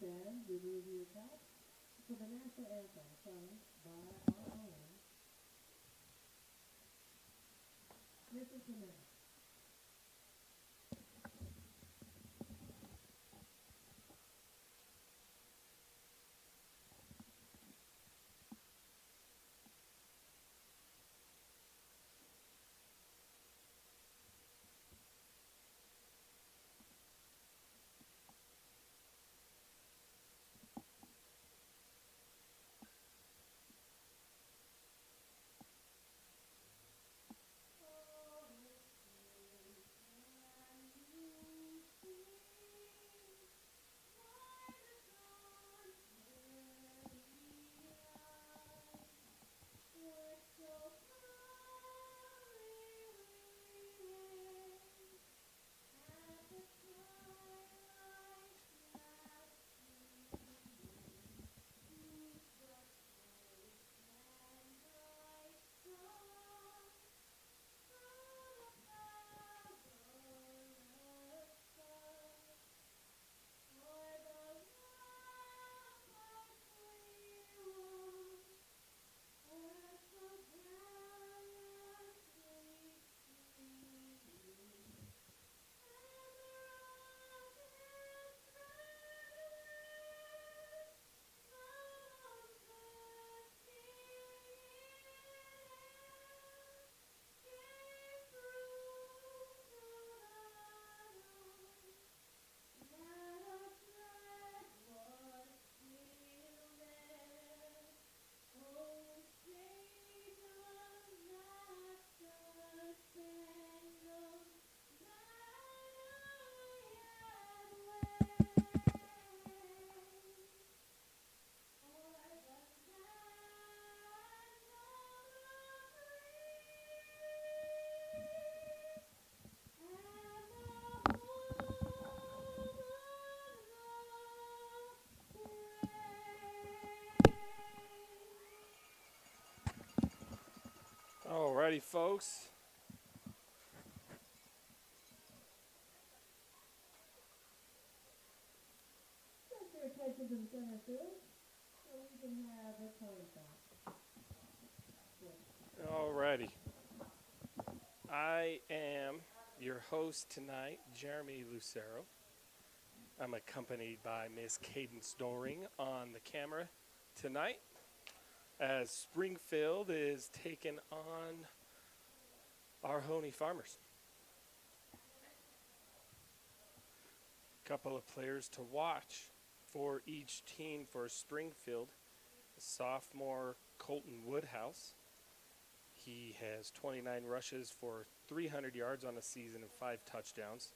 stand, remove your cap for the national anthem sung by our own Mrs. Janice. Alrighty, folks. Set your attention to the center field so we can have a coin toss. Alrighty. I am your host tonight, Jeremy Lucero. I'm accompanied by Miss Cadence Doring on the camera tonight as Springfield is taking on our Hoehne farmers. Couple of players to watch for each team for Springfield. Sophomore Colton Woodhouse. He has 29 rushes for 300 yards on the season and 5 touchdowns.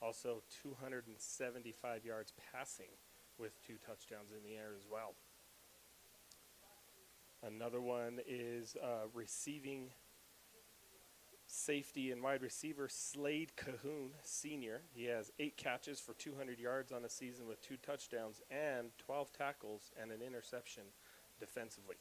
Also 275 yards passing with 2 touchdowns in the air as well. Another one is receiving safety and wide receiver Slade Cahoon, senior. He has 8 catches for 200 yards on the season with 2 touchdowns and 12 tackles and an interception defensively.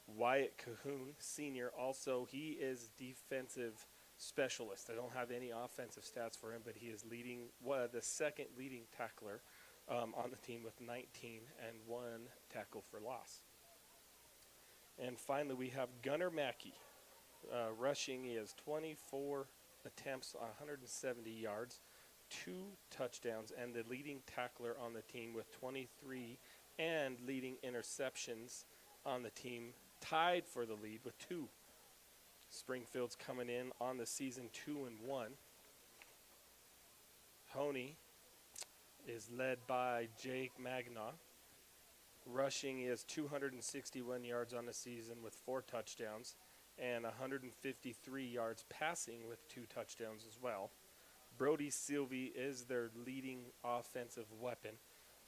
Wyatt Cahoon, senior, also he is defensive specialist. I don't have any offensive stats for him, but he is the second leading tackler on the team with 19 and 1 tackle for loss. And finally, we have Gunnar Mackey. Rushing, he has 24 attempts on 170 yards, 2 touchdowns, and the leading tackler on the team with 23 and leading interceptions on the team, tied for the lead with 2. Springfield's coming in on the season 2-1. Hoehne is led by Jake Magna. Rushing is 261 yards on the season with 4 touchdowns and 153 yards passing with 2 touchdowns as well. Brody Sylvie is their leading offensive weapon.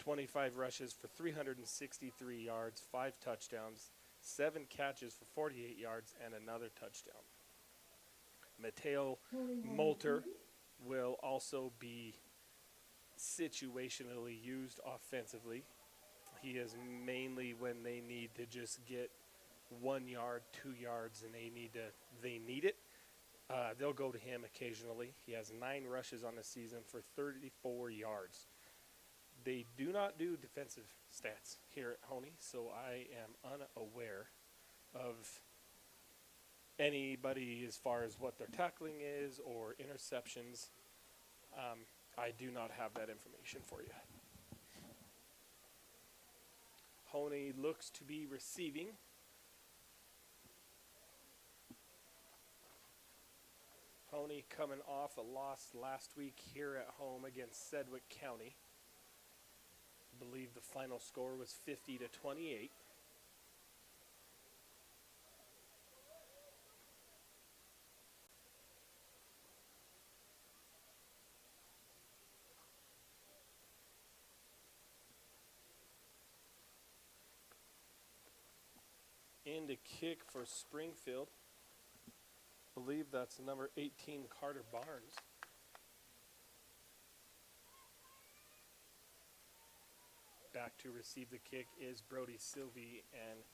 25 rushes for 363 yards, 5 touchdowns, 7 catches for 48 yards, and another touchdown. Mateo Molter will also be situationally used offensively. He is mainly when they need to just get 1 yard, 2 yards, and they need it. They'll go to him occasionally. He has 9 rushes on the season for 34 yards. They do not do defensive stats here at Hoehne, so I am unaware of anybody as far as what their tackling is or interceptions. I do not have that information for you. Hoehne looks to be receiving. Hoehne coming off a loss last week here at home against Sedgwick County. I believe the final score was 50-28. In to kick for Springfield. I believe that's number 18, Carter Barnes. Back to receive the kick is Brody Sylvie and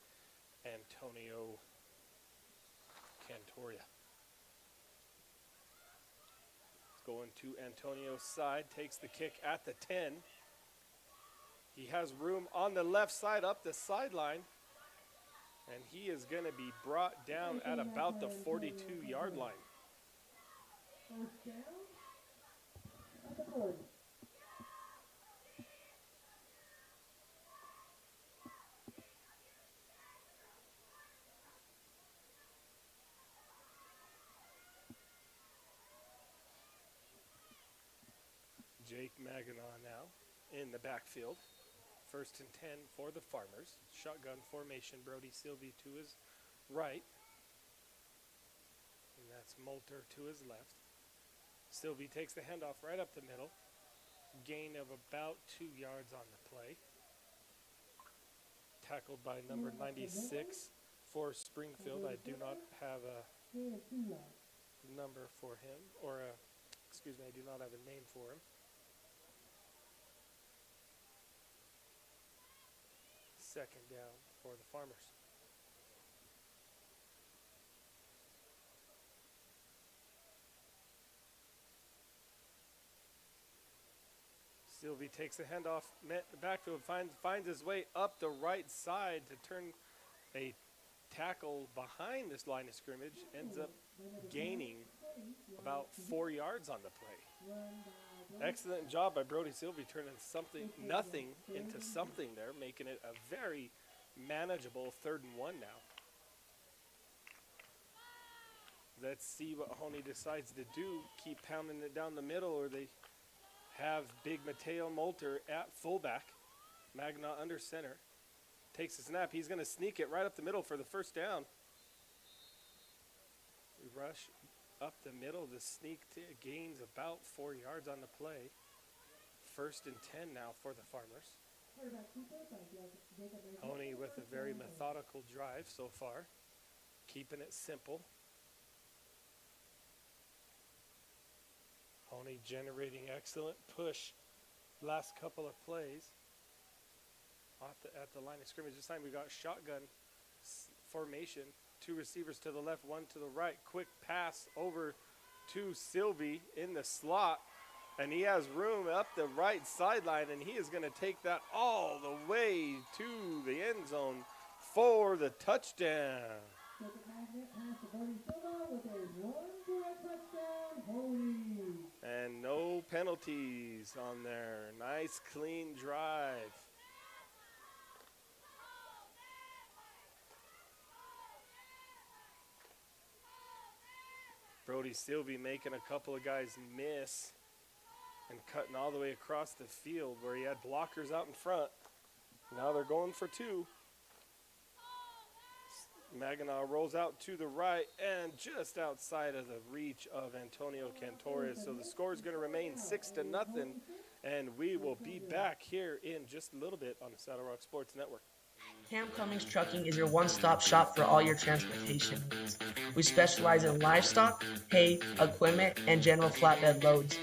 Antonio Cantoria. Going to Antonio's side, takes the kick at the 10. He has room on the left side up the sideline. And he is going to be brought down at about the 42-yard line. First down at the 40. Jake Maganaw now in the backfield. 1st and 10 for the Farmers. Shotgun formation, Brody Sylvie to his right. And that's Moulter to his left. Sylvie takes the handoff right up the middle. Gain of about 2 yards on the play. Tackled by number 96 for Springfield. I do not have a number for him, or I do not have a name for him. Second down for the Farmers. Sylvie takes the handoff, backfield, finds his way up the right side to turn a tackle behind this line of scrimmage, ends up gaining about 4 yards on the play. Excellent job by Brody Sylvie, turning nothing into something there, making it a very manageable 3rd and 1 now. Let's see what Hoehne decides to do. Keep pounding it down the middle, or they have big Mateo Moulter at fullback. Maganaw under center. Takes a snap. He's going to sneak it right up the middle for the first down. We rush up the middle. The sneak gains about 4 yards on the play. 1st and 10 now for the Farmers. Hoehne with a very methodical drive so far. Keeping it simple. Hoehne generating excellent push last couple of plays. At the line of scrimmage this time we got shotgun formation. 2 receivers to the left, 1 to the right. Quick pass over to Sylvie in the slot. And he has room up the right sideline, and he is going to take that all the way to the end zone for the touchdown. And no penalties on there. Nice, clean drive. Brody Sylvie making a couple of guys miss and cutting all the way across the field where he had blockers out in front. Now they're going for 2. Maganaw rolls out to the right and just outside of the reach of Antonio Cantoria. So the score is going to remain 6-0, and we will be back here in just a little bit on the Saddle Rock Sports Network. Cummings Trucking is your one-stop shop for all your transportation needs. We specialize in livestock, hay, equipment, and general flatbed loads.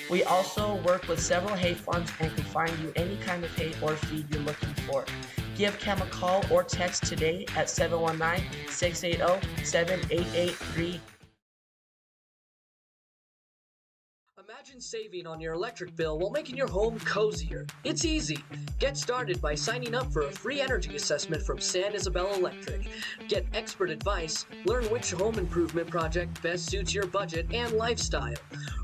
We also work with several hay farms and can find you any kind of hay or feed you're looking for. Give Cam a call or text today at 719-680-7883. Imagine Imagine saving on your electric bill while making your home cozier. It's easy. Get started by signing up for a free energy assessment from San Isabel Electric. Get expert advice, learn which home improvement project best suits your budget and lifestyle.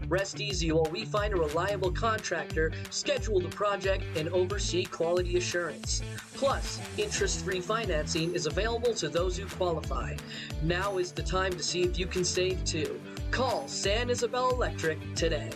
Rest easy while we find a reliable contractor, schedule the project, and oversee quality assurance. Plus, interest-free financing is available to those who qualify. Now is the time to see if you can save too. Call San Isabel Electric today.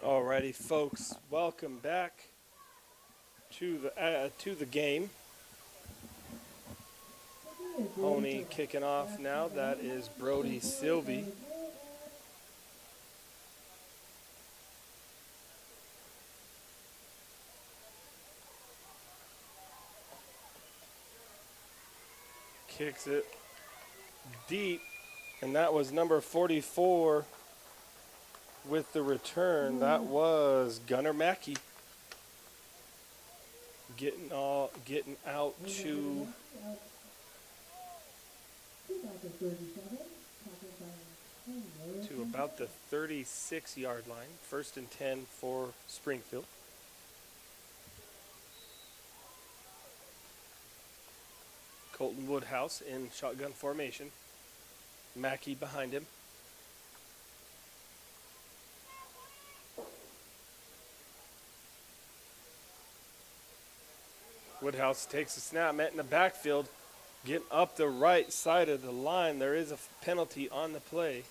Alrighty, folks, welcome back to the game. Hoehne kicking off now. That is Brody Sylvie. Kicks it deep, and that was number 44 with the return. That was Gunnar Mackey getting out to about the 36-yard line. 1st and 10 for Springfield. Colton Woodhouse in shotgun formation. Mackey behind him. Woodhouse takes a snap, met in the backfield, getting up the right side of the line. There is a penalty on the play.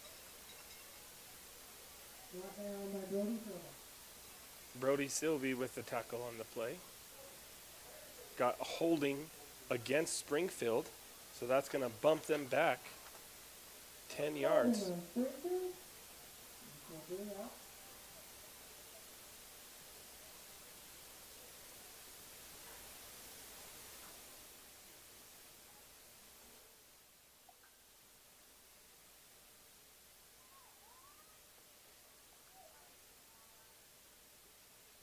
Brody Sylvie with the tackle on the play. Got holding against Springfield, so that's going to bump them back 10 yards.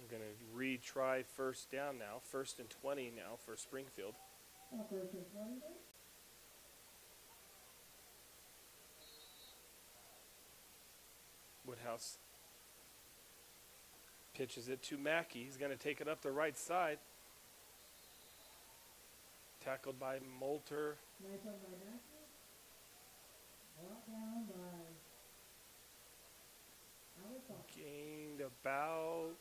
Going to retry first down now. 1st and 20 now for Springfield. Woodhouse pitches it to Mackey. He's going to take it up the right side. Tackled by Moulter. Gained about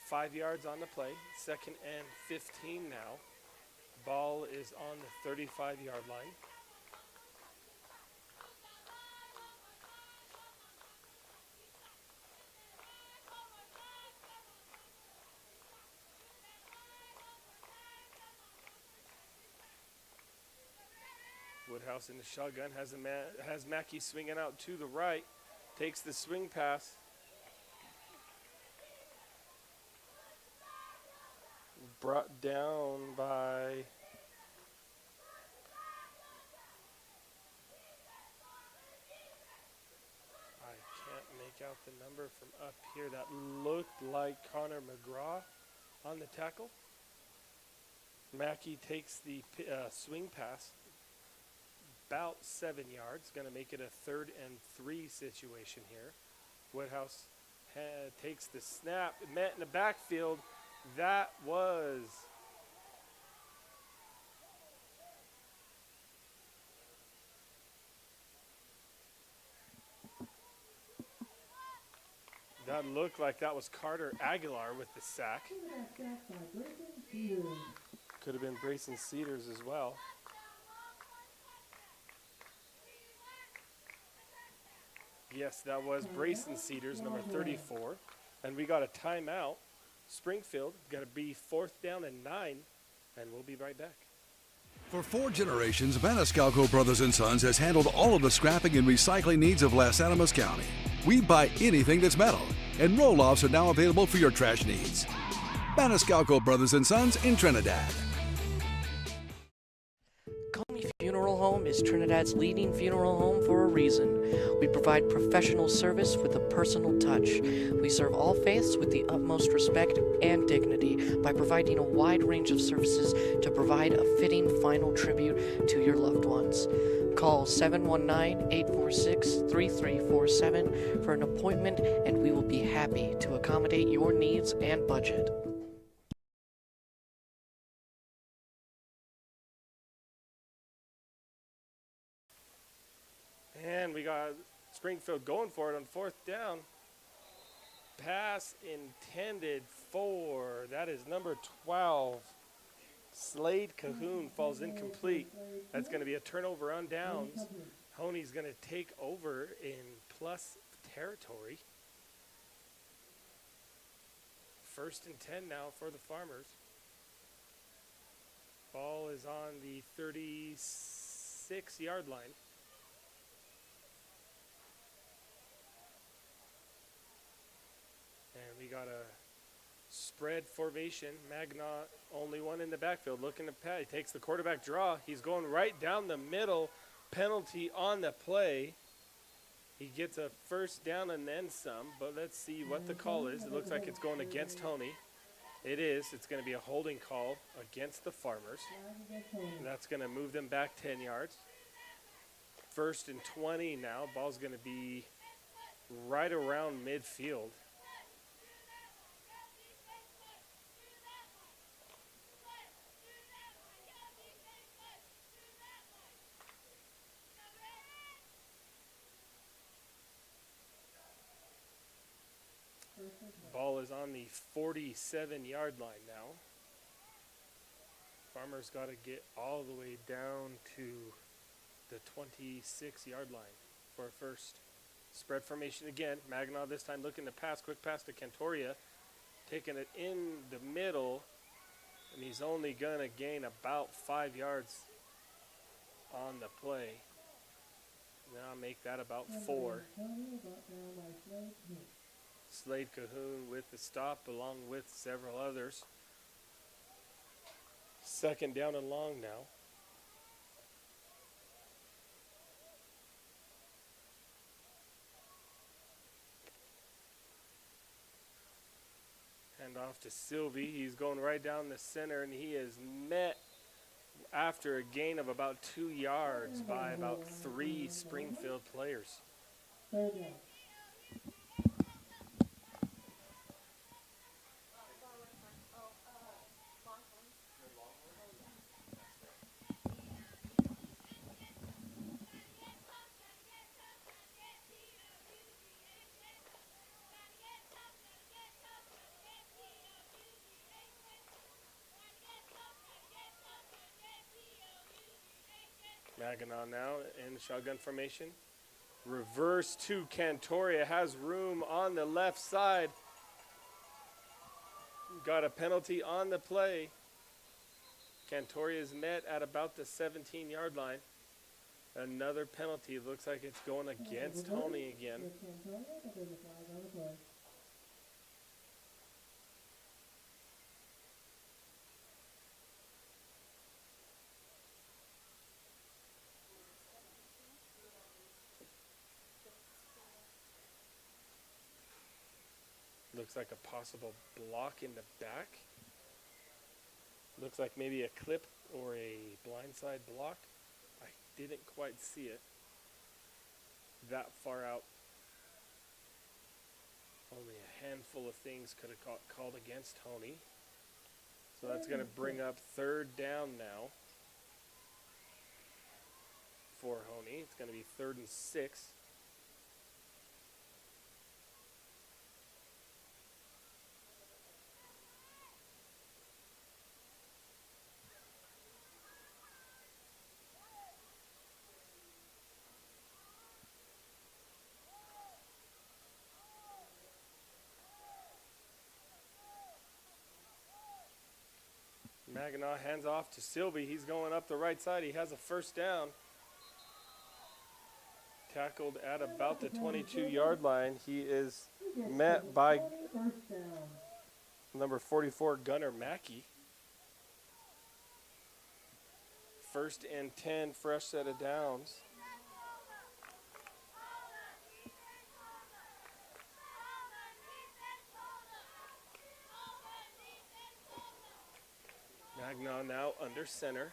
5 yards on the play. 2nd and 15 now. Ball is on the 35-yard line. Woodhouse in the shotgun has Mackey swinging out to the right. Takes the swing pass. Brought down by I can't make out the number from up here. That looked like Connor McGraw on the tackle. Mackey takes the swing pass about 7 yards. Going to make it a 3rd and 3 situation here. Woodhouse takes the snap. Met in the backfield. That was that looked like that was Carter Aguilar with the sack. Could have been Brayson Cedars as well. Yes, that was Brayson Cedars, number 34. And we got a timeout. Springfield going to be 4th down and 9, and we'll be right back. For 4 generations, Maniscalco Brothers & Sons has handled all of the scrapping and recycling needs of Las Animas County. We buy anything that's metal, and roll-offs are now available for your trash needs. Maniscalco Brothers & Sons in Trinidad. Comi Funeral Home is Trinidad's leading funeral home for a reason. We provide professional service with a personal touch. We serve all faiths with the utmost respect and dignity by providing a wide range of services to provide a fitting final tribute to your loved ones. Call 719-846-3347 for an appointment, and we will be happy to accommodate your needs and budget. And we got Springfield going for it on 4th down. Pass intended for, that is number 12. Slade Cahoon falls incomplete. That's going to be a turnover on downs. Hoehne's going to take over in plus territory. 1st and 10 now for the Farmers. Ball is on the 36-yard line. And we got a spread formation. Magnot, only one in the backfield, looking to pat. He takes the quarterback draw. He's going right down the middle. Penalty on the play. He gets a 1st down and then some, but let's see what the call is. It looks like it's going against Hoehne. It is. It's going to be a holding call against the Farmers. That's going to move them back 10 yards. 1st and 20 now. Ball's going to be right around midfield. Ball is on the 47-yard line now. Farmers got to get all the way down to the 26-yard line for a first. Spread formation again. Magnot this time looking to pass. Quick pass to Cantoria. Taking it in the middle. And he's only going to gain about 5 yards on the play. Now make that about 4. Slade Cahoon with the stop along with several others. 2nd down and long now. Hand off to Sylvie. He's going right down the center, and he is met after a gain of about 2 yards by about 3 Springfield players. 3rd down. Maginot now in shotgun formation. Reverse to Cantoria. Has room on the left side. Got a penalty on the play. Cantoria is met at about the 17-yard line. Another penalty. Looks like it's going against Hoehne again. Looks like a possible block in the back. Looks like maybe a clip or a blindside block. I didn't quite see it that far out. Only a handful of things could have called against Hoehne. So that's going to bring up 3rd down now for Hoehne. It's going to be 3rd and 6. Maginot hands off to Sylvie. He's going up the right side. He has a 1st down. Tackled at about the 22-yard line. He is met by number 44, Gunnar Mackey. First and 10, fresh set of downs. Magna now under center.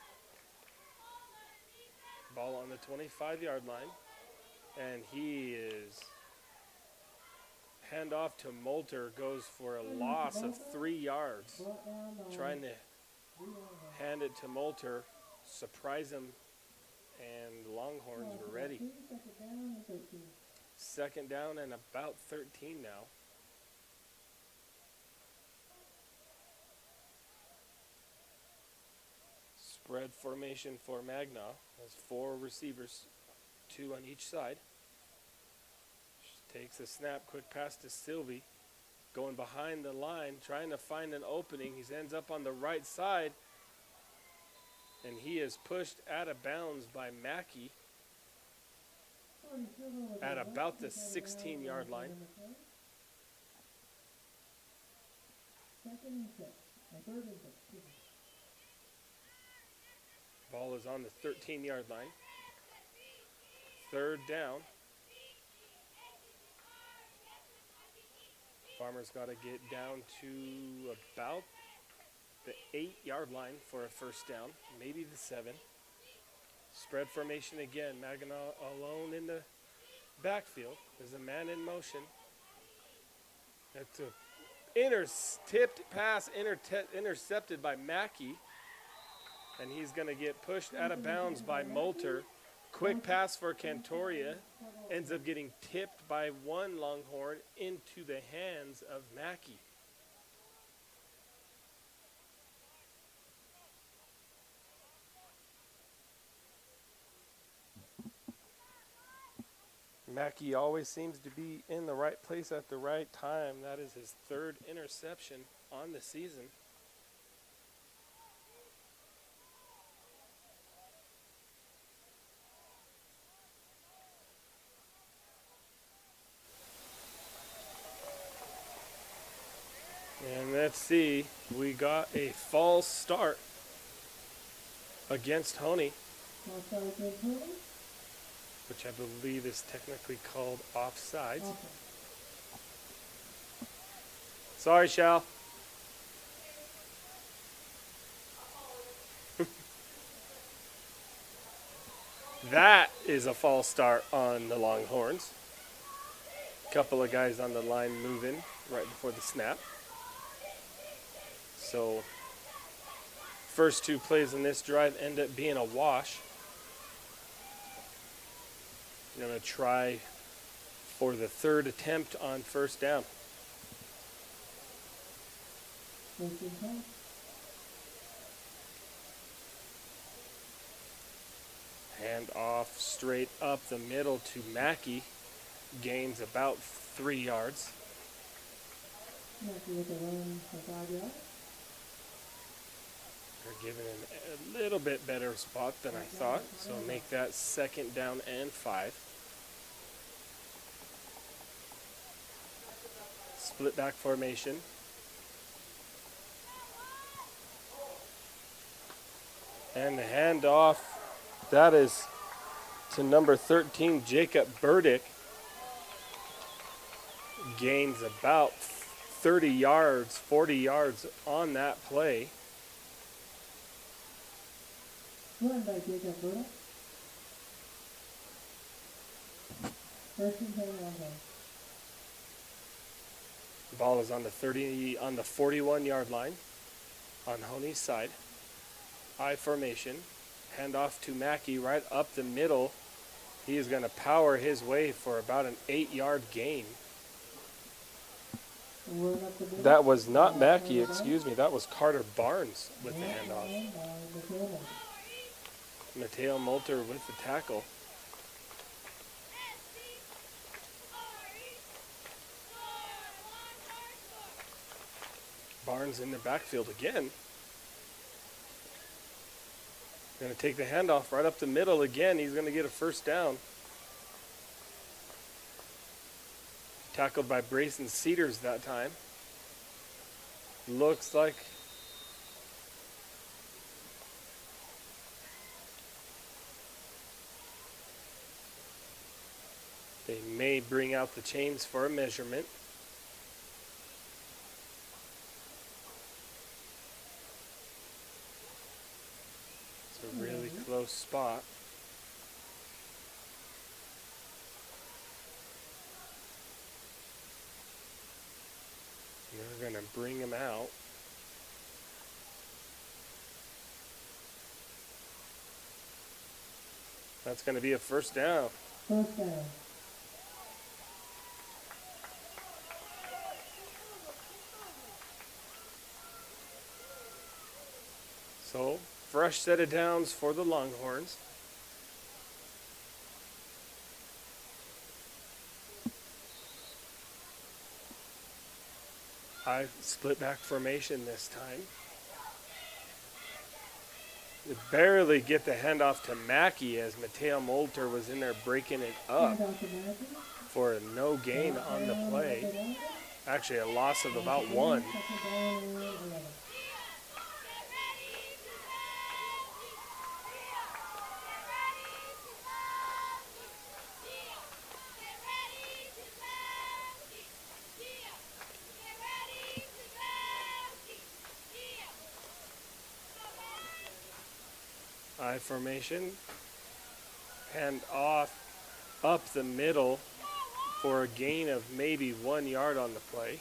Ball on the 25-yard line. And he is handoff to Molter, goes for a loss of 3 yards. Trying to hand it to Molter, surprise him, and Longhorns were ready. Second down and about 13 now. Spread formation for Magna. Has 4 receivers, 2 on each side. Takes a snap, quick pass to Sylvie. Going behind the line, trying to find an opening. He ends up on the right side. And he is pushed out of bounds by Mackey at about the 16-yard line. Ball is on the 13-yard line. Third down. Farmer's got to get down to about the 8-yard line for a first down, maybe the 7. Spread formation again. Magna alone in the backfield. There's a man in motion. That's a tipped pass intercepted by Mackey. And he's going to get pushed out of bounds by Molter. Quick pass for Cantoria. Ends up getting tipped by one Longhorn into the hands of Mackey. Mackey always seems to be in the right place at the right time. That is his 3rd interception on the season. And let's see, we got a false start against Hoehne, which I believe is technically called offsides. Okay. Sorry, Shal. That is a false start on the Longhorns. Couple of guys on the line moving right before the snap. So, first 2 plays in this drive end up being a wash. Going to try for the 3rd attempt on first down. Hand off straight up the middle to Mackey. Gains about 3 yards. Mackey with a run for 5 yards. They're giving him a little bit better spot than I thought. So make that 2nd down and 5. Split back formation. And the handoff, that is to number 13, Jacob Burdick. Gains about 30 yards, 40 yards on that play. Run by Jacob Burdick. First and 10 Longhorns. Ball is on the 41-yard line on Hoehne's side. I formation. Handoff to Mackey right up the middle. He is going to power his way for about an 8-yard gain. That was not Mackey, excuse me. That was Carter Barnes with the handoff. Mateo Molter with the tackle. Barnes in the backfield again. Going to take the handoff right up the middle again. He's going to get a first down. Tackled by Brayson Cedars that time. Looks like may bring out the chains for a measurement. It's a really close spot. We're going to bring him out. That's going to be a first down. First down. So, fresh set of downs for the Longhorns. High split back formation this time. They barely get the handoff to Mackey as Mateo Molter was in there breaking it up for a no gain on the play. Actually, a loss of about 1. I formation, hand off up the middle for a gain of maybe 1 yard on the play.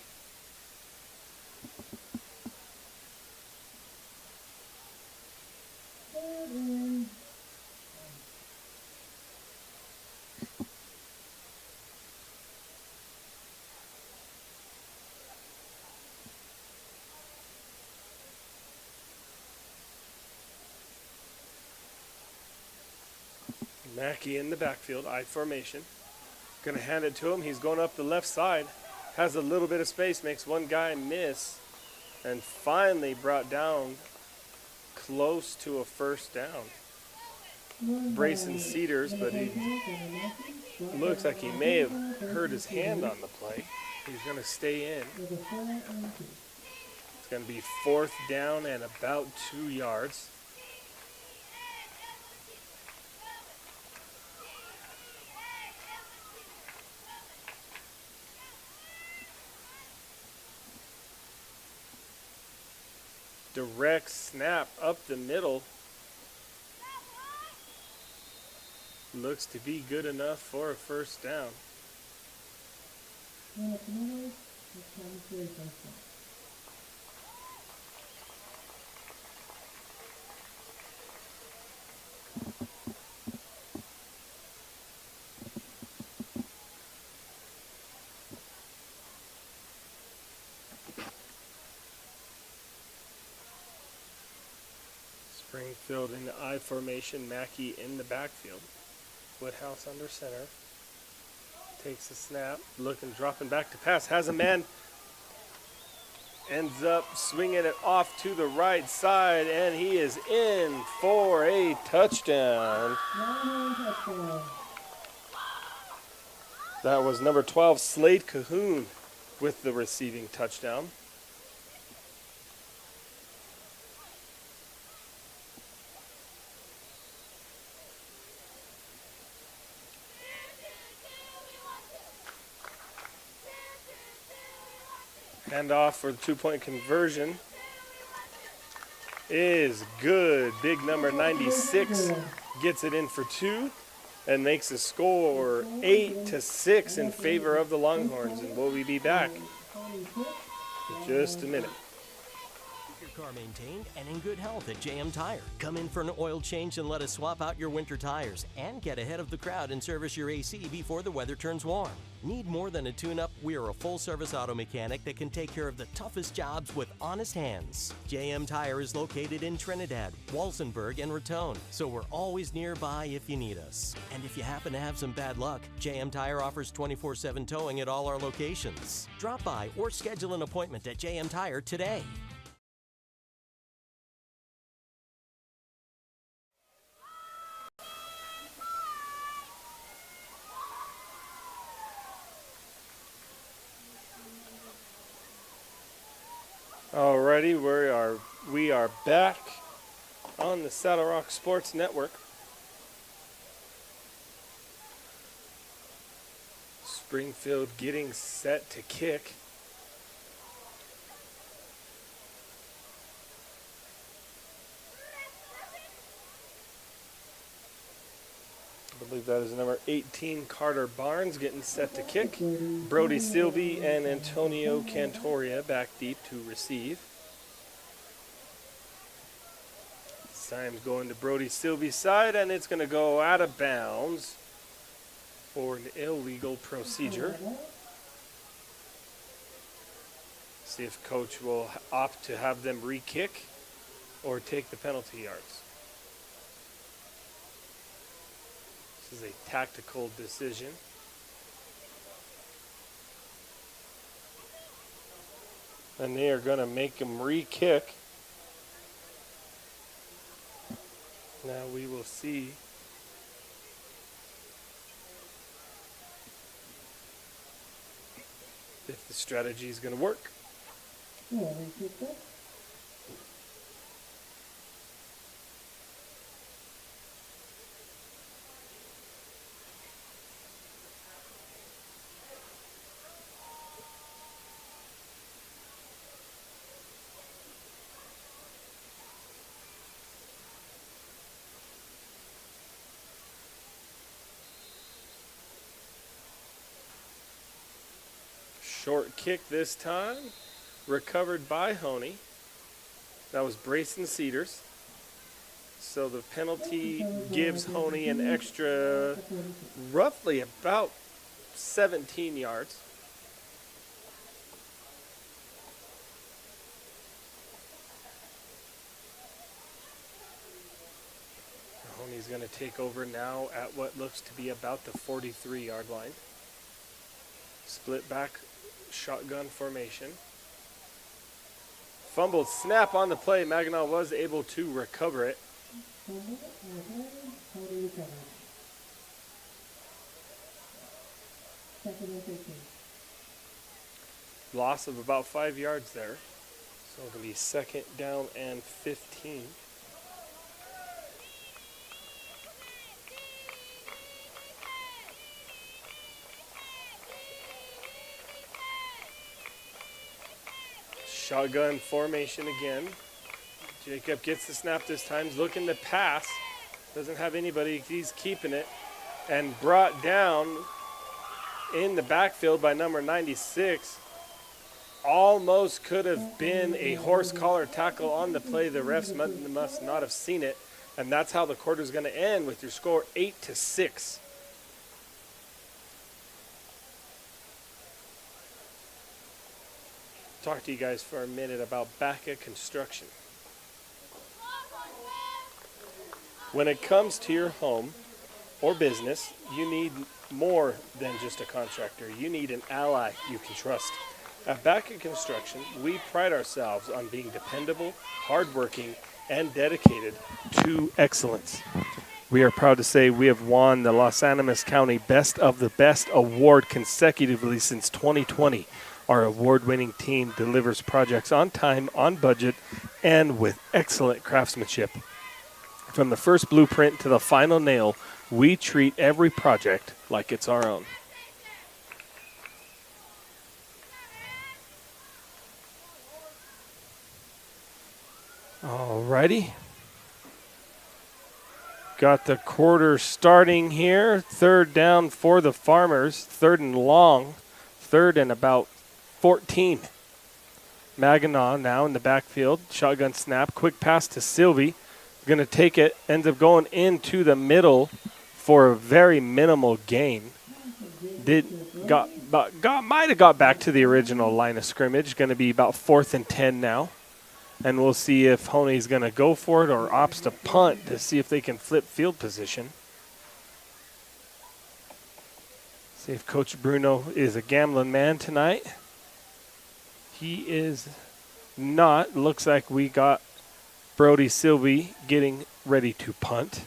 Mackey in the backfield, I formation. Gonna hand it to him. He's going up the left side. Has a little bit of space, makes one guy miss, and finally brought down close to a first down. Brayson Cedars, but he looks like he may have hurt his hand on the play. He's gonna stay in. It's gonna be 4th down and about 2 yards. Direct snap up the middle. Looks to be good enough for a first down. Springfield in the I formation, Mackey in the backfield. Woodhouse under center. Takes a snap, looking, dropping back to pass. Has a man. Ends up swinging it off to the right side, and he is in for a touchdown. That was number 12, Slade Cahoon, with the receiving touchdown. Handoff for the 2-point conversion is good. Big number 96 gets it in for 2 and makes the score 8-6 in favor of the Longhorns. And will we be back in just a minute? Car maintained and in good health at JM Tire. Come in for an oil change and let us swap out your winter tires and get ahead of the crowd and service your AC before the weather turns warm. Need more than a tune-up? We are a full-service auto mechanic that can take care of the toughest jobs with honest hands. JM Tire is located in Trinidad, Walsenburg, and Raton, so we're always nearby if you need us. And if you happen to have some bad luck, JM Tire offers 24/7 towing at all our locations. Drop by or schedule an appointment at JM Tire today. Alrighty, we are back on the Saddle Rock Sports Network. Springfield getting set to kick. I believe that is number 18, Carter Barnes, getting set to kick. Brody Silvey and Antonio Cantoria back deep to receive. This time's going to Brody Silvey's side, and it's going to go out of bounds for an illegal procedure. See if coach will opt to have them re-kick or take the penalty yards. This is a tactical decision. And they are going to make him re-kick. Now we will see if the strategy is going to work. Short kick this time, recovered by Hoehne. That was Brayson Cedars. So the penalty gives Hoehne an extra roughly about 17 yards. Hoehne's going to take over now at what looks to be about the 43-yard line. Split back shotgun formation. Fumbled snap on the play. Maginot was able to recover it. Loss of about 5 yards there. So it'll be 2nd down and 15. Shotgun formation again. Jacob gets the snap this time. He's looking to pass. Doesn't have anybody. He's keeping it. And brought down in the backfield by number 96. Almost could have been a horse collar tackle on the play. The refs must not have seen it. And that's how the quarter is going to end with your score 8-6. Talk to you guys for a minute about Baca Construction. When it comes to your home or business, you need more than just a contractor. You need an ally you can trust. At Baca Construction, we pride ourselves on being dependable, hardworking, and dedicated to excellence. We are proud to say we have won the Los Animas County Best of the Best award consecutively since 2020. Our award-winning team delivers projects on time, on budget, and with excellent craftsmanship. From the first blueprint to the final nail, we treat every project like it's our own. Alrighty. Got the quarter starting here. 3rd down for the Farmers. 3rd and long. 3rd and about 14. Maginot now in the backfield. Shotgun snap. Quick pass to Silvey. Going to take it. Ends up going into the middle for a very minimal gain. Might have got back to the original line of scrimmage. Going to be about 4th and 10 now. And we'll see if Hoehne's going to go for it or opts to punt to see if they can flip field position. See if Coach Bruno is a gambling man tonight. He is not. Looks like we got Brody Silvey getting ready to punt.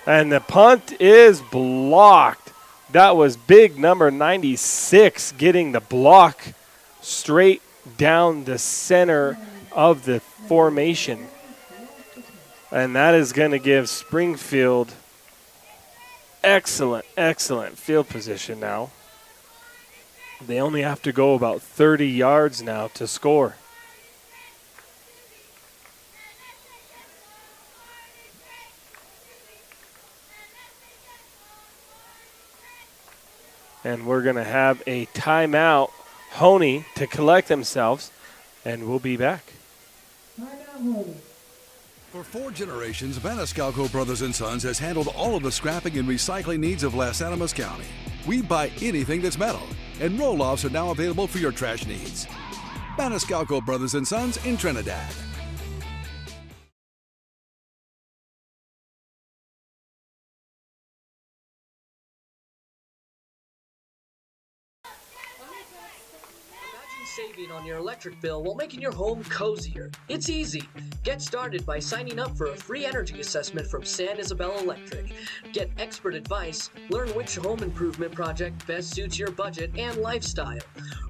And the punt is blocked. That was big number 96 getting the block straight down the center of the formation. And that is going to give Springfield excellent field position now. They only have to go about 30 yards now to score. And we're going to have a timeout, Hoehne, to collect themselves, and we'll be back. Timeout, Hoehne. For 4 generations, Maniscalco Brothers & Sons has handled all of the scrapping and recycling needs of Las Animas County. We buy anything that's metal, and roll-offs are now available for your trash needs. Maniscalco Brothers & Sons in Trinidad. Saving on your electric bill while making your home cozier. It's easy. Get started by signing up for a free energy assessment from San Isabel Electric. Get expert advice, learn which home improvement project best suits your budget and lifestyle.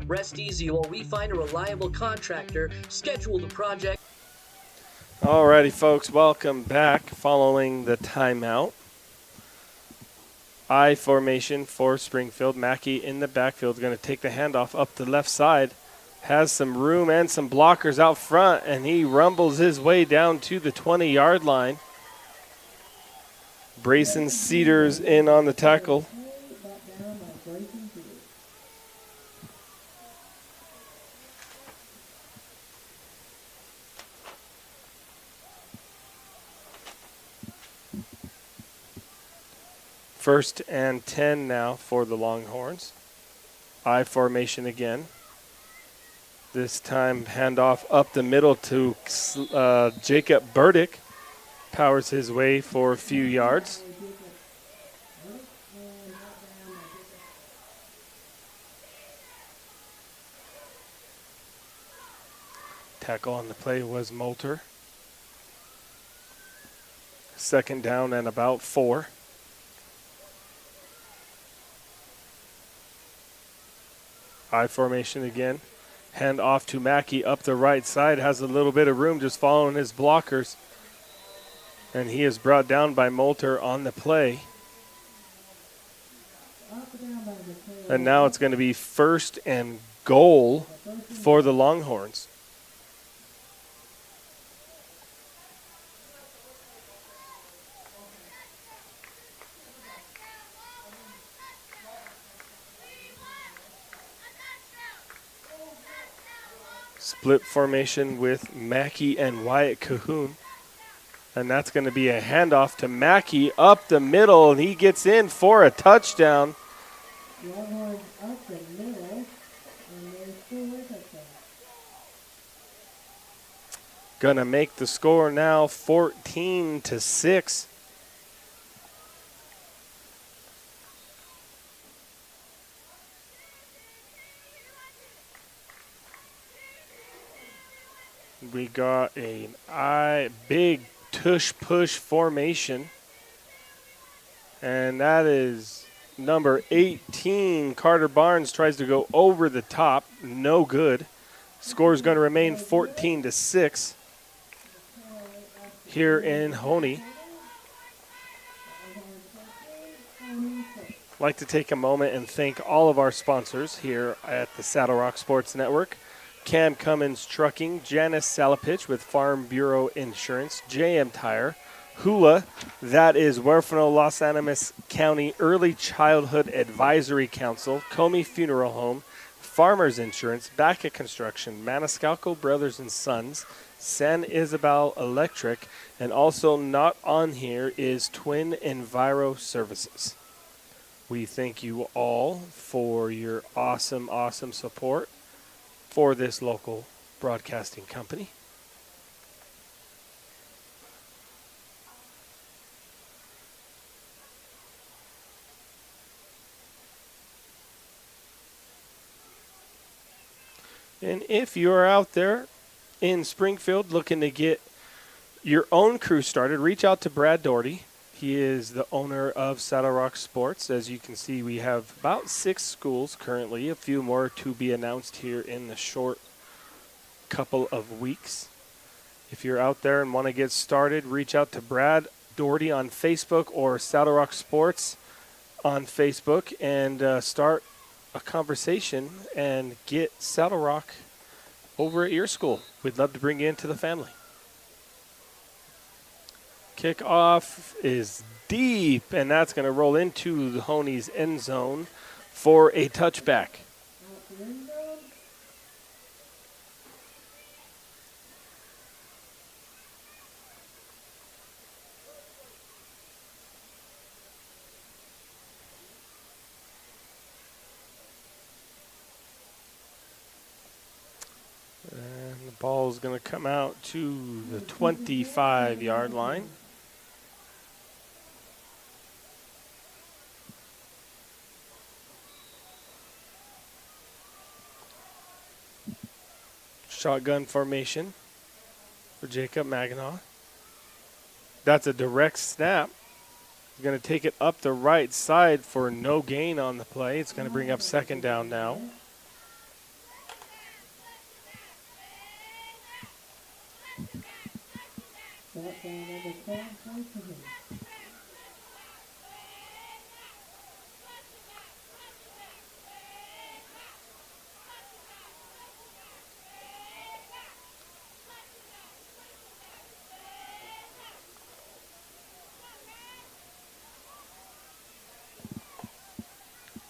Rest easy while we find a reliable contractor, schedule the project. Alrighty, folks, welcome back following the timeout. I formation for Springfield. Mackey in the backfield is going to take the handoff up the left side. Has some room and some blockers out front, and he rumbles his way down to the 20-yard line. Brayson Cedars in on the tackle. First and 10 now for the Longhorns. I formation again. This time handoff up the middle to Jacob Burdick. Powers his way for a few yards. Tackle on the play was Moulter. Second down and about 4. I formation again. Hand off to Mackey up the right side. Has a little bit of room just following his blockers. And he is brought down by Moulter on the play. And now it's going to be first and goal for the Longhorns. Split formation with Mackey and Wyatt Cahoon. And that's going to be a handoff to Mackey up the middle, and he gets in for a touchdown. Longhorns up the middle, and they score a touchdown. Gonna make the score now 14-6. We got a big tush push formation. And that is number 18. Carter Barnes tries to go over the top. No good. Score is going to remain 14-6 here in Hoehne. I'd like to take a moment and thank all of our sponsors here at the Saddle Rock Sports Network. Cummings Trucking, Janice Salapich with Farm Bureau Insurance, JM Tire, Hula, that is Herfano Las Animas County Early Childhood Advisory Council, Comi Funeral Home, Farmers Insurance, Baca Construction, Maniscalco Brothers and Sons, San Isabel Electric, and also not on here is Twin Enviro Services. We thank you all for your awesome support for this local broadcasting company. And if you're out there in Springfield looking to get your own crew started, reach out to Brad Doherty. He is the owner of Saddle Rock Sports. As you can see, we have about 6 schools currently, a few more to be announced here in the short couple of weeks. If you're out there and want to get started, reach out to Brad Doherty on Facebook or Saddle Rock Sports on Facebook and start a conversation and get Saddle Rock over at your school. We'd love to bring you into the family. Kickoff is deep, and that's going to roll into the Hoehne's end zone for a touchback. And the ball is going to come out to the 25-yard line. Shotgun formation for Jacob Maganaw. That's a direct snap. He's going to take it up the right side for no gain on the play. It's going to bring up second down now.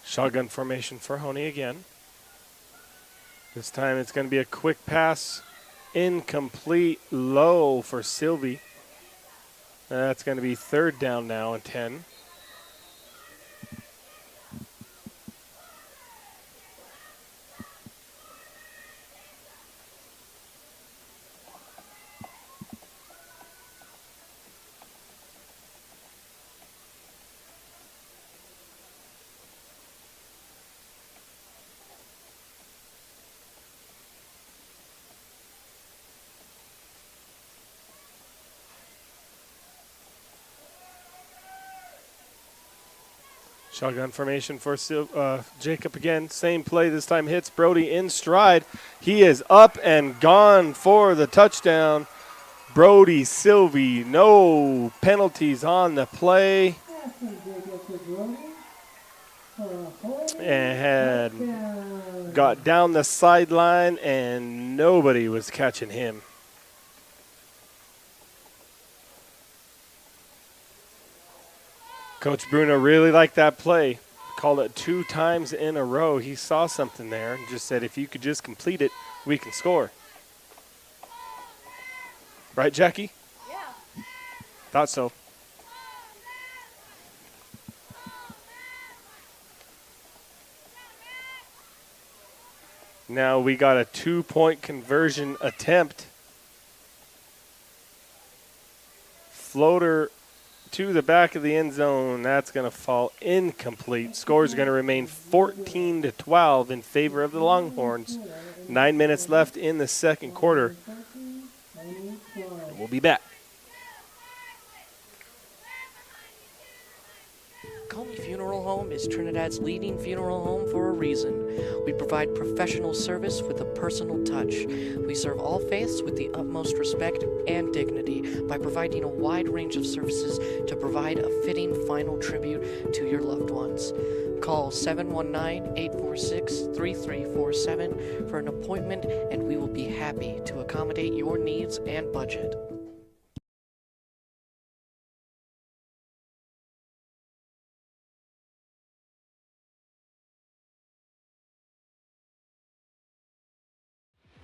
Shotgun formation for Hoehne again. This time it's going to be a quick pass. Incomplete, low for Sylvie. That's going to be third down now and 10. Shotgun formation for Jacob again. Same play. This time hits Brody in stride. He is up and gone for the touchdown. Brody Sylvie, no penalties on the play. And got down the sideline, and nobody was catching him. Coach Bruno really liked that play. Called it 2 times in a row. He saw something there and just said, if you could just complete it, we can score. Right, Jackie? Yeah. Thought so. Now we got a 2-point conversion attempt. Floater to the back of the end zone. That's going to fall incomplete. Score is going to remain 14-12 in favor of the Longhorns. 9 minutes left in the second quarter. We'll be back. Comi Funeral Home is Trinidad's leading funeral home for a reason. We provide professional service with a personal touch. We serve all faiths with the utmost respect and dignity by providing a wide range of services to provide a fitting final tribute to your loved ones. Call 719-846-3347 for an appointment, and we will be happy to accommodate your needs and budget.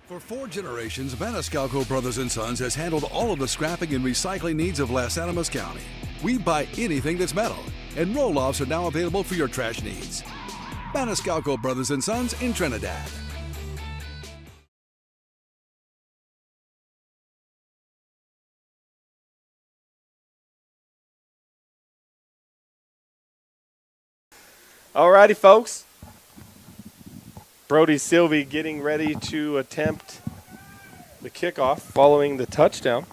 For 4 generations, Maniscalco Brothers & Sons has handled all of the scrapping and recycling needs of Las Animas County. We buy anything that's metal, and roll-offs are now available for your trash needs. Maniscalco Brothers & Sons in Trinidad. Alrighty, folks. Brody Sylvie getting ready to attempt the kickoff following the touchdown.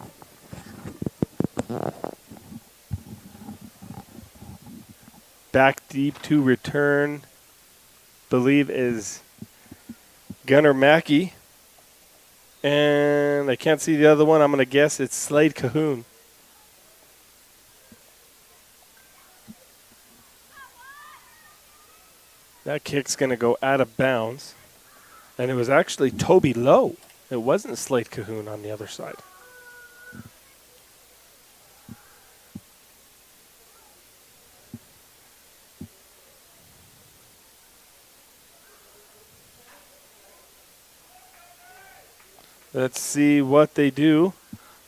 Back deep to return, believe is Gunnar Mackey. And I can't see the other one. I'm going to guess it's Slade Cahoon. That kick's going to go out of bounds. And it was actually Toby Lowe. It wasn't Slade Cahoon on the other side. Let's see what they do.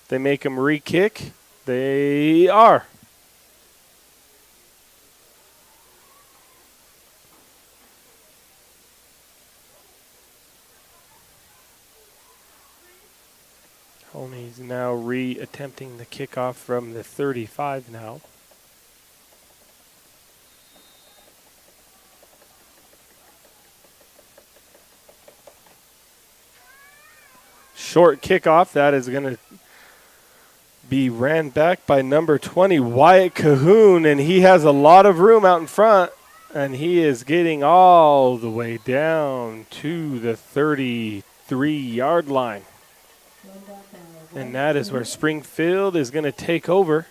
They make him re-kick. They are. Hoehne's now re-attempting the kickoff from the 35 now. Short kickoff. That is going to be ran back by number 20, Wyatt Cahoon, and he has a lot of room out in front, and he is getting all the way down to the 33-yard line. And that is where Springfield is going to take over.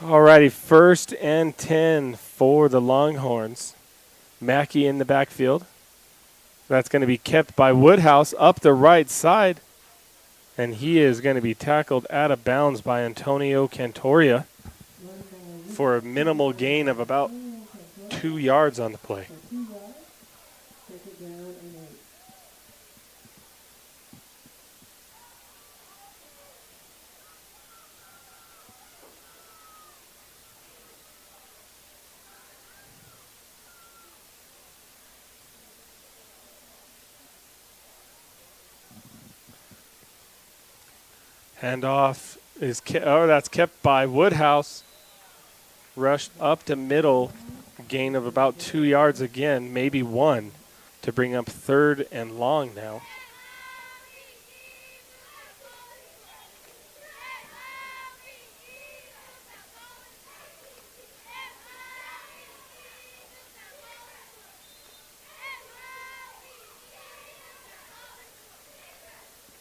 Alrighty, 1st and 10 for the Longhorns. Mackey in the backfield. That's going to be kept by Woodhouse up the right side. And he is going to be tackled out of bounds by Antonio Cantoria for a minimal gain of about 2 yards on the play. Handoff is that's kept by Woodhouse. Rushed up to middle, gain of about 2 yards again, maybe 1, to bring up 3rd and long now.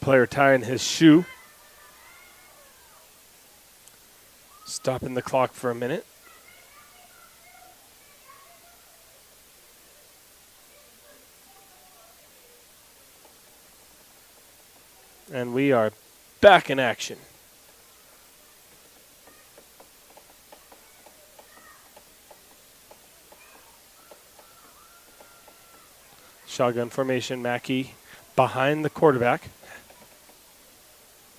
Player tying his shoe. Stopping the clock for a minute. And we are back in action. Shotgun formation, Mackey behind the quarterback.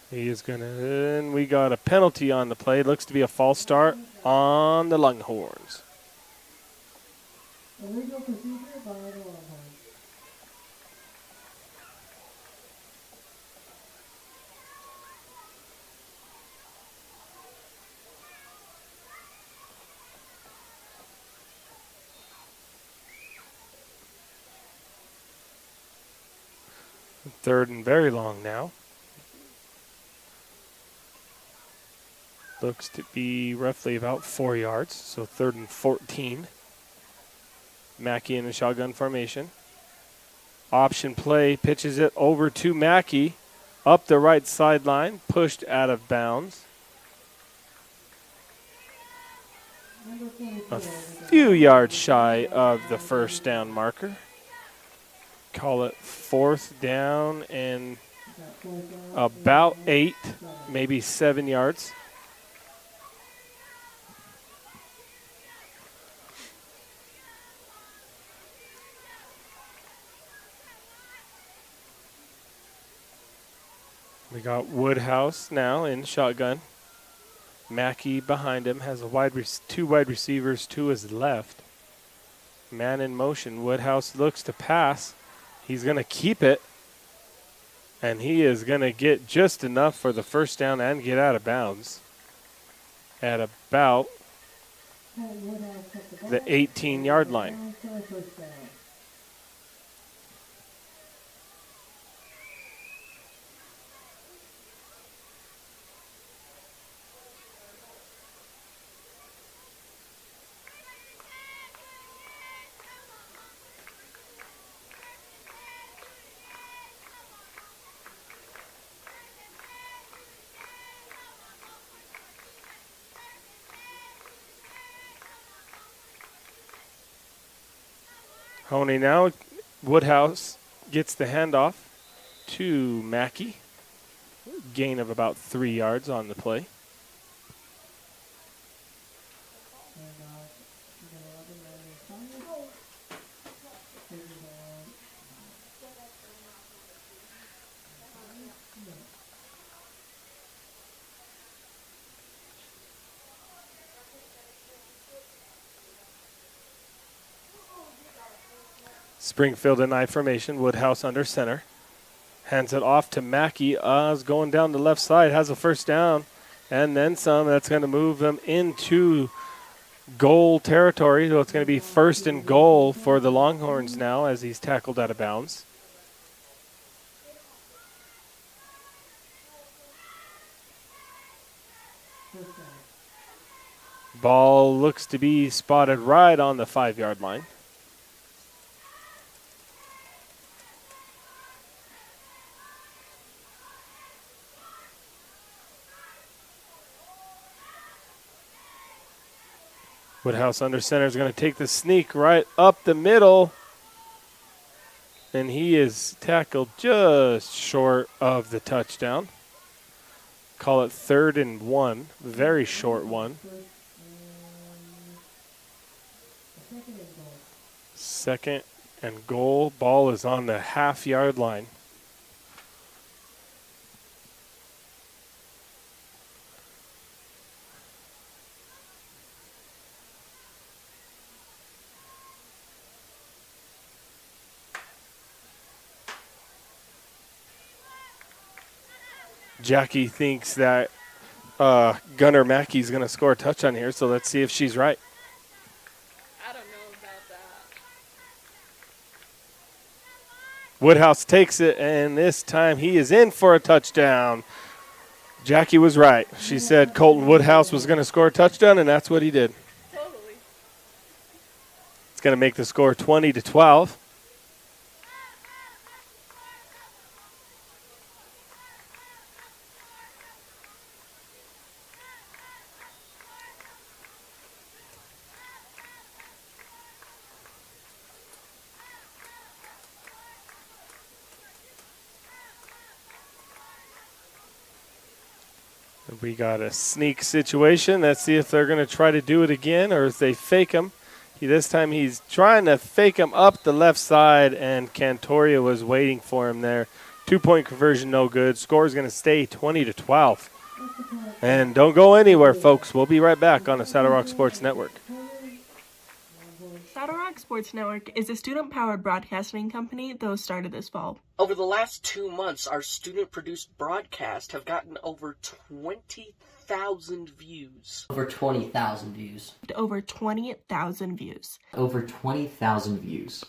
He is going to, and we got a penalty on the play. Looks to be a false start on the Longhorns. Illegal procedure by the Longhorns. Third and very long now. Looks to be roughly about 4 yards, so 3rd and 14. Mackey in the shotgun formation. Option play, pitches it over to Mackey. Up the right sideline, pushed out of bounds. A few yards shy of the first down marker. Call it 4th down and about 8, maybe 7 yards. We got Woodhouse now in shotgun. Mackey behind him has a two wide receivers to his left. Man in motion. Woodhouse looks to pass. He's going to keep it. And he is going to get just enough for the first down and get out of bounds at about the 18-yard line. Hoehne now. Woodhouse gets the handoff to Mackey. Gain of about 3 yards on the play. Springfield in I formation. Woodhouse under center. Hands it off to Mackey. Is going down the left side. Has a first down. And then some. That's going to move them into goal territory. So it's going to be 1st and goal for the Longhorns now as he's tackled out of bounds. Ball looks to be spotted right on the 5-yard line. Woodhouse under center is going to take the sneak right up the middle. And he is tackled just short of the touchdown. Call it 3rd and 1. Very short one. 2nd and goal. Ball is on the half-yard line. Jackie thinks that Gunnar Mackey's going to score a touchdown here, so let's see if she's right. I don't know about that. Woodhouse takes it, and this time he is in for a touchdown. Jackie was right. She said Colton Woodhouse was going to score a touchdown, and that's what he did. Totally. It's going to make the score 20-12. We got a sneak situation. Let's see if they're going to try to do it again or if they fake him. This time he's trying to fake him up the left side, and Cantoria was waiting for him there. 2-point conversion, no good. Score is going to stay 20-12. And don't go anywhere, folks. We'll be right back on the Saddle Rock Sports Network. Saddle Rock Sports Network is a student-powered broadcasting company that was started this fall. Over the last 2 months, our student-produced broadcasts have gotten over 20,000 views. Over 20,000 views. Over 20,000 views. Over 20,000 views.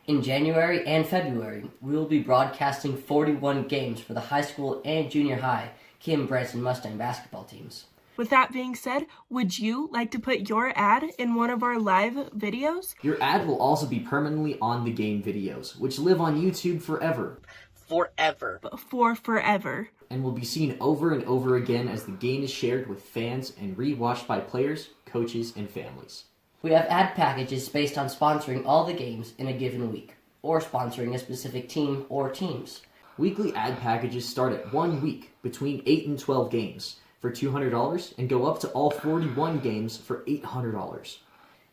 In January and February, we will be broadcasting 41 games for the high school and junior high Kim Branson Mustang basketball teams. With that being said, would you like to put your ad in one of our live videos? Your ad will also be permanently on the game videos, which live on YouTube forever. Forever. For forever. And will be seen over and over again as the game is shared with fans and re-watched by players, coaches, and families. We have ad packages based on sponsoring all the games in a given week, or sponsoring a specific team or teams. Weekly ad packages start at 1 week, between 8 and 12 games, for $200 and go up to all 41 games for $800.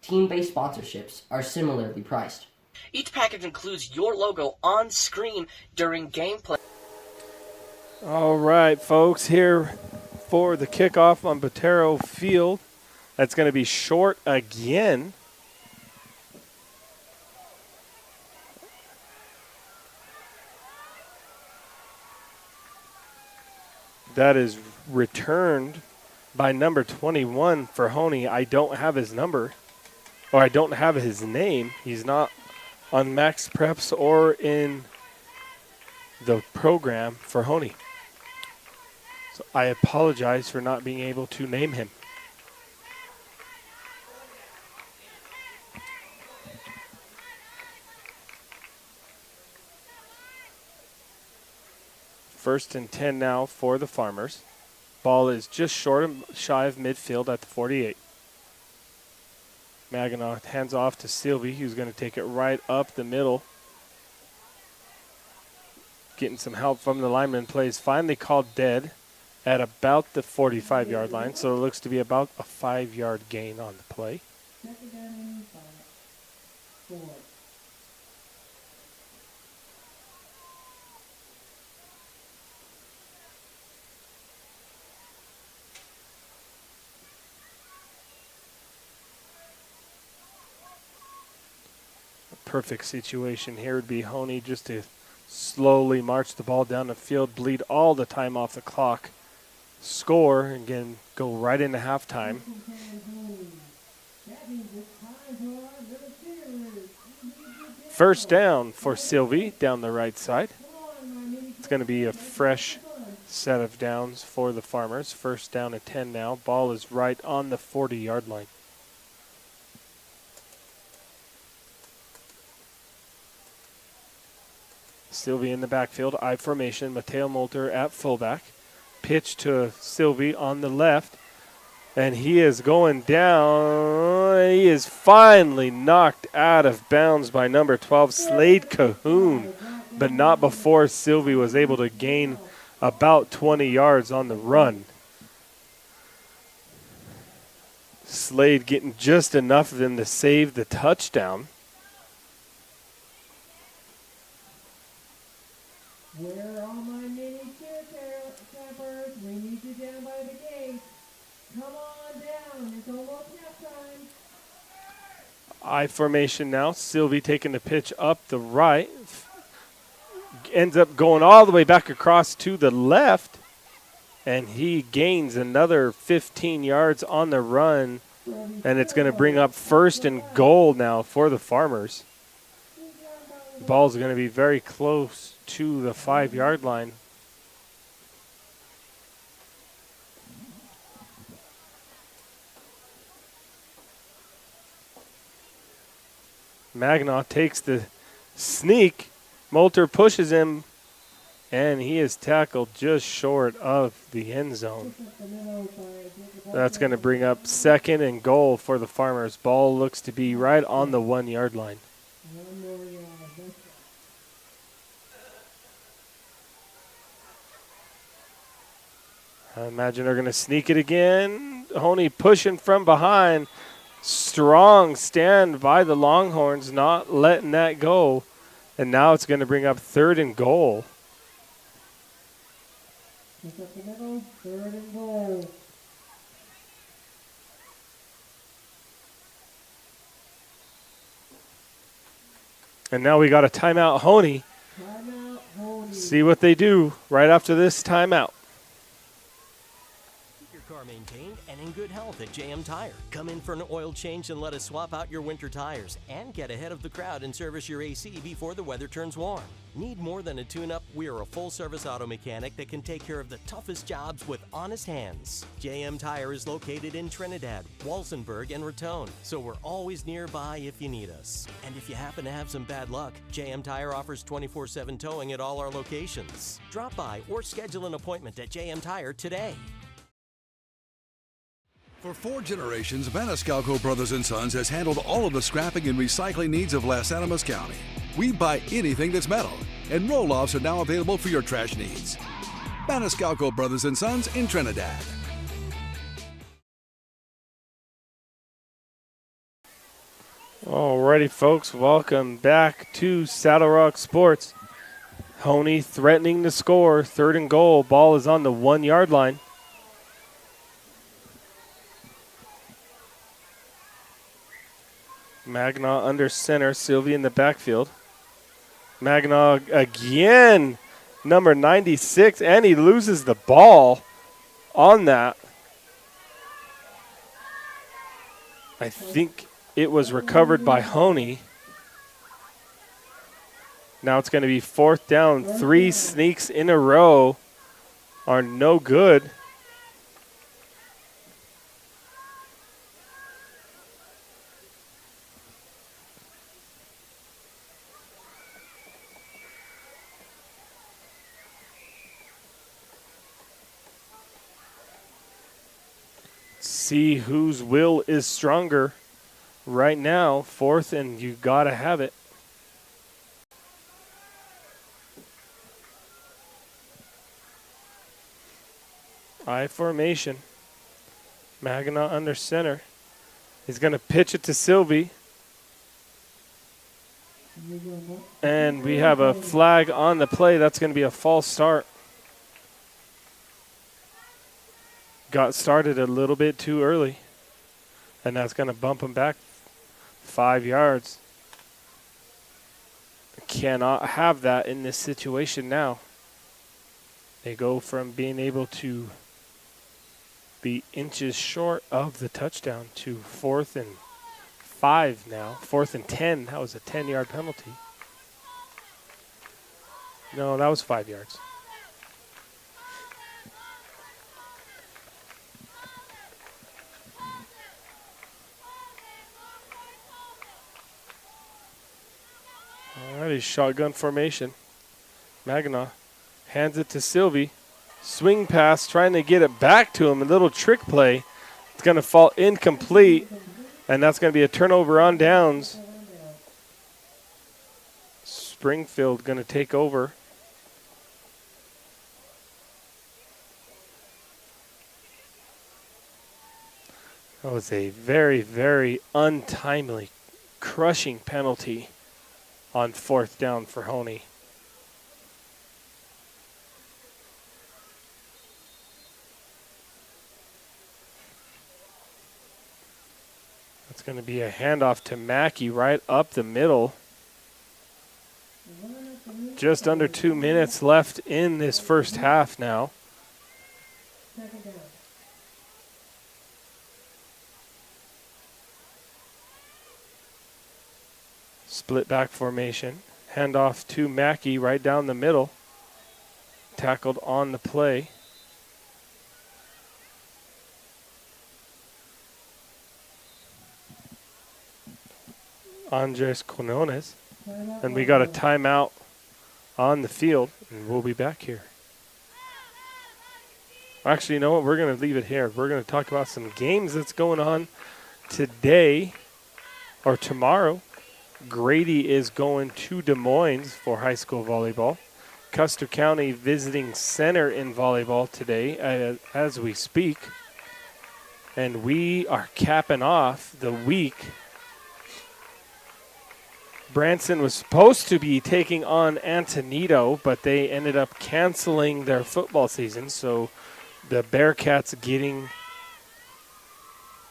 Team-based sponsorships are similarly priced. Each package includes your logo on screen during gameplay. All right, folks, here for the kickoff on Botero Field. That's going to be short again. That is returned by number 21 for Hoehne. I don't have his number, or I don't have his name. He's not on Max Preps or in the program for Hoehne. So I apologize for not being able to name him. First and 10 now for the Farmers. Ball is just shy of midfield at the 48. Maginot hands off to Sylvie, who's going to take it right up the middle. Getting some help from the lineman. Plays finally called dead at about the 45-yard line, so it looks to be about a 5-yard gain on the play. Second down and 5. 4. Perfect situation here would be Hoehne just to slowly march the ball down the field, bleed all the time off the clock, score, and again go right into halftime. First down for Sylvie down the right side. It's going to be a fresh set of downs for the Farmers. First down and 10 now. Ball is right on the 40-yard line. Sylvie in the backfield, I formation, Mateo Molter at fullback. Pitch to Sylvie on the left, and he is going down. He is finally knocked out of bounds by number 12, Slade Cahoon, but not before Sylvie was able to gain about 20 yards on the run. Slade getting just enough of them to save the touchdown. Where are all my mini campers? We need you down by the gate. Come on down. It's almost halftime. I formation now. Sylvie taking the pitch up the right. Ends up going all the way back across to the left. And he gains another 15 yards on the run. And it's going to bring up first and goal now for the Farmers. The ball's going to be very close to the 5-yard line. Maginot takes the sneak. Molter pushes him, and he is tackled just short of the end zone. That's going to bring up second and goal for the Farmers. Ball looks to be right on the 1-yard line. I imagine they're going to sneak it again. Hoehne pushing from behind. Strong stand by the Longhorns, not letting that go. And now it's going to bring up third and goal. Pick up the middle, third and goal. And now we got a timeout, Hoehne. Timeout, Hoehne. See what they do right after this timeout. Car maintained and in good health at JM Tire. Come in for an oil change and let us swap out your winter tires and get ahead of the crowd and service your AC before the weather turns warm. Need more than a tune-up? We are a full-service auto mechanic that can take care of the toughest jobs with honest hands. JM Tire is located in Trinidad, Walsenburg, and Raton, so we're always nearby if you need us. And if you happen to have some bad luck, JM Tire offers 24/7 towing at all our locations. Drop by or schedule an appointment at JM Tire today. For 4 generations, Maniscalco Brothers & Sons has handled all of the scrapping and recycling needs of Las Animas County. We buy anything that's metal, and roll-offs are now available for your trash needs. Maniscalco Brothers & Sons in Trinidad. Alrighty, folks, welcome back to Saddle Rock Sports. Hoehne threatening to score, third and goal. Ball is on the 1-yard line. Maginot under center, Sylvie in the backfield. Maginot again, number 96, and he loses the ball. on that. I think it was recovered by Hoehne. Now it's going to be 4th down. 3 sneaks in a row are no good. See whose will is stronger right now. 4th, and you got to have it. I formation. Maginot under center. He's going to pitch it to Sylvie. And we have a flag on the play. That's going to be a false start. Got started a little bit too early. And that's going to bump him back 5 yards. Cannot have that in this situation now. They go from being able to be inches short of the touchdown to 4th and 5 now. 4th and 10. That was a 10-yard penalty. No, that was 5 yards. Alrighty, shotgun formation. Maginot hands it to Sylvie. Swing pass, trying to get it back to him. A little trick play. It's going to fall incomplete, and that's going to be a turnover on downs. Springfield going to take over. That was a very, very untimely, crushing penalty on 4th down for Hoehne. It's going to be a handoff to Mackey right up the middle. Just under 2 minutes left in this first half now. Split back formation. Handoff to Mackey right down the middle. Tackled on the play. Andres Quinones. And we got a timeout on the field, and we'll be back here. Actually, you know what? We're going to leave it here. We're going to talk about some games that's going on today or tomorrow. Grady is going to Des Moines for high school volleyball. Custer County visiting center in volleyball today as we speak. And we are capping off the week. Branson was supposed to be taking on Antonito, but they ended up canceling their football season. So the Bearcats getting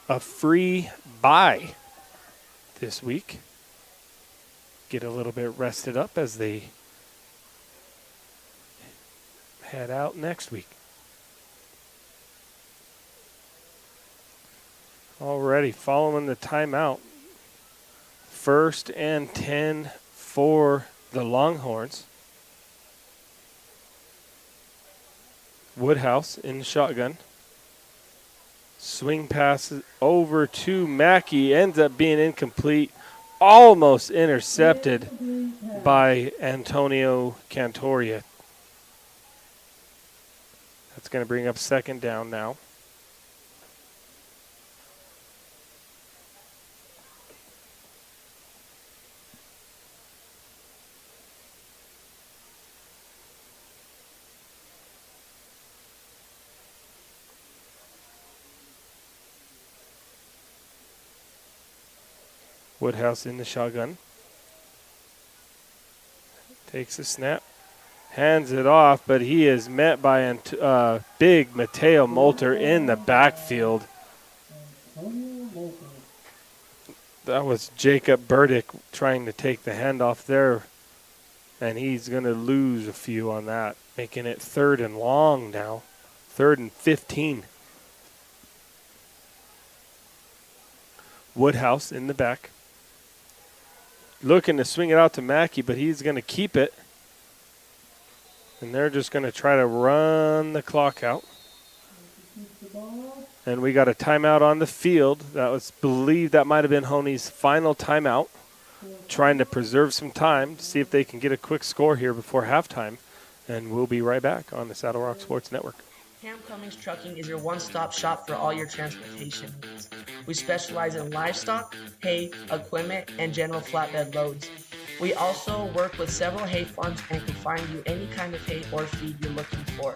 a free bye this week. Get a little bit rested up as they head out next week. Already following the timeout. 1st and 10 for the Longhorns. Woodhouse in shotgun. Swing passes over to Mackey. Ends up being incomplete. Almost intercepted by Antonio Cantoria. That's going to bring up 2nd down now. Woodhouse in the shotgun. Takes a snap. Hands it off, but he is met by big Mateo Molter in the backfield. That was Jacob Burdick trying to take the handoff there, and he's going to lose a few on that, making it 3rd and long now 3rd and 15. Woodhouse in the back. Looking to swing it out to Mackey, but he's going to keep it. And they're just going to try to run the clock out. And we got a timeout on the field. That was believed that might have been Hoehne's final timeout. Trying to preserve some time to see if they can get a quick score here before halftime. And we'll be right back on the Saddle Rock Sports Network. Cummings Trucking is your one-stop shop for all your transportation needs. We specialize in livestock, hay, equipment, and general flatbed loads. We also work with several hay farms and can find you any kind of hay or feed you're looking for.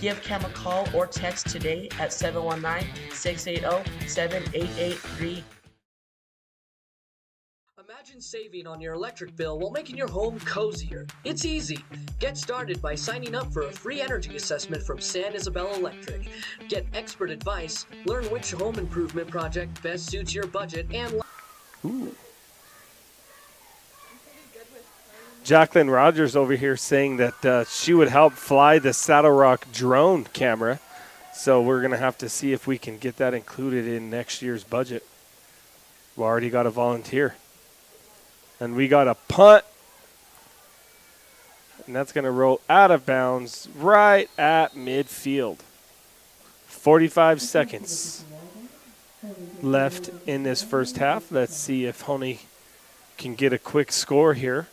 Give Cam a call or text today at 719-680-7883. Imagine saving on your electric bill while making your home cozier. It's easy. Get started by signing up for a free energy assessment from San Isabel Electric. Get expert advice, learn which home improvement project best suits your budget, and... Ooh. Jacqueline Rogers over here saying that she would help fly the Saddle Rock drone camera. So we're going to have to see if we can get that included in next year's budget. We already got a volunteer. And we got a punt. And that's going to roll out of bounds right at midfield. 45 seconds left in this first half. Let's see if Hoehne can get a quick score here.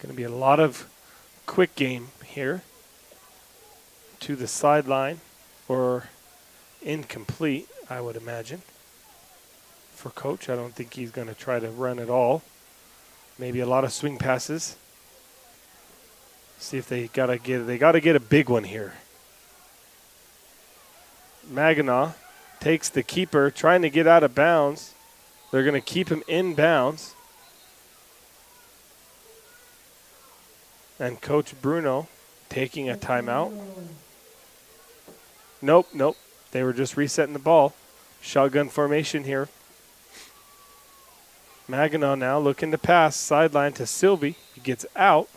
Going to be a lot of quick game here to the sideline, or incomplete, I would imagine. For Coach, I don't think he's going to try to run at all. Maybe a lot of swing passes. See if they got to get a big one here. Maganaw takes the keeper, trying to get out of bounds. They're going to keep him in bounds. And Coach Bruno taking a timeout. Nope. They were just resetting the ball. Shotgun formation here. Maganaw now looking to pass. Sideline to Sylvie. He gets out.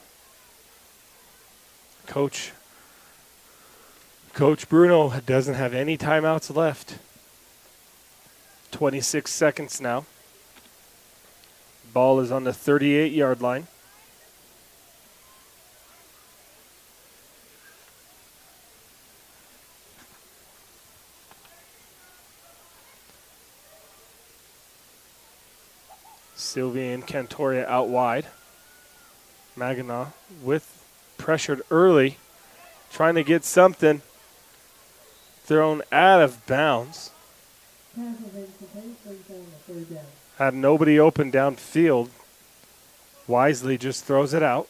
Coach Bruno doesn't have any timeouts left. 26 seconds now. Ball is on the 38-yard line. Sylvia and Cantoria out wide. Maganaw with pressured early, trying to get something thrown out of bounds. Had nobody open downfield. Wisely just throws it out.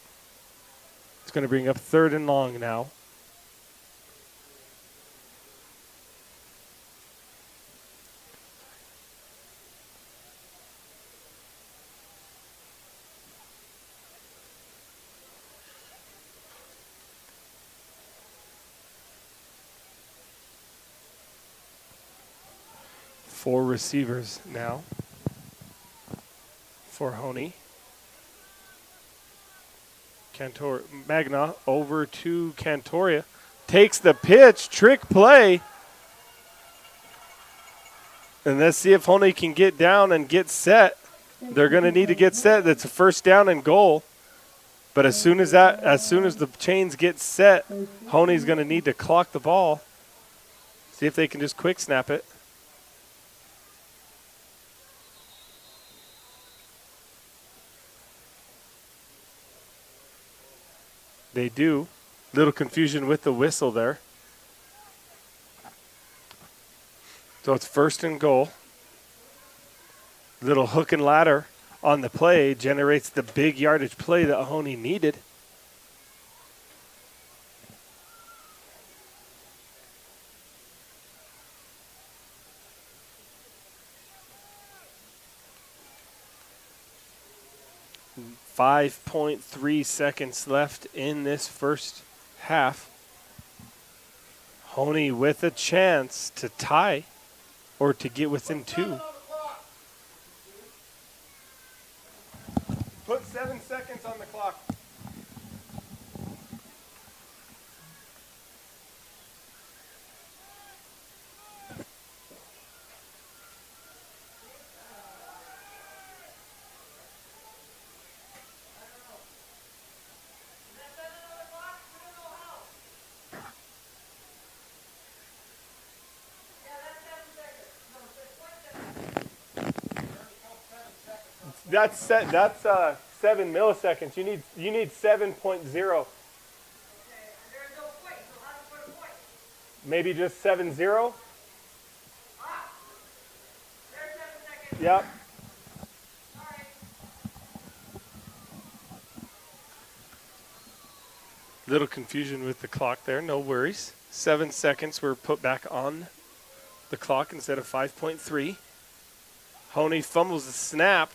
It's going to bring up 3rd and long now. Four receivers now for Hoehne. Maganaw over to Cantoria. Takes the pitch, trick play. And let's see if Hoehne can get down and get set. They're going to need to get set. That's a 1st down and goal. But as soon as the chains get set, Hoehne's going to need to clock the ball. See if they can just quick snap it. They do. Little confusion with the whistle there. So it's 1st and goal. Little hook and ladder on the play generates the big yardage play that Hoehne needed. 5.3 seconds left in this first half. Hoehne with a chance to tie or to get within 2. Put 7 seconds on the clock. That's 7 milliseconds. You need 7.0. Maybe just 7.0. Yep. Little confusion with the clock there. No worries. 7 seconds were put back on the clock instead of 5.3. Hoehne fumbles the snap.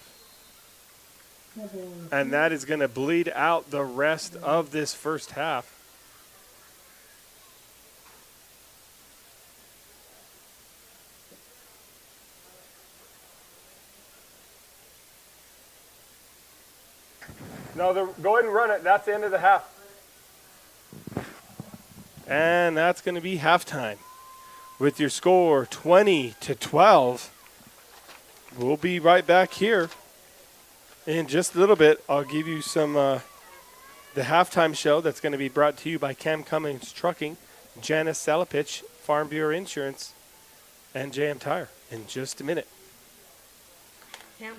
And that is going to bleed out the rest of this first half. No, go ahead and run it. That's the end of the half. And that's going to be halftime. With your score 20-12. We'll be right back here. In just a little bit, I'll give you some the halftime show that's going to be brought to you by Cummings Trucking, Janice, Salapich, Farm Bureau Insurance, and JM Tire in just a minute.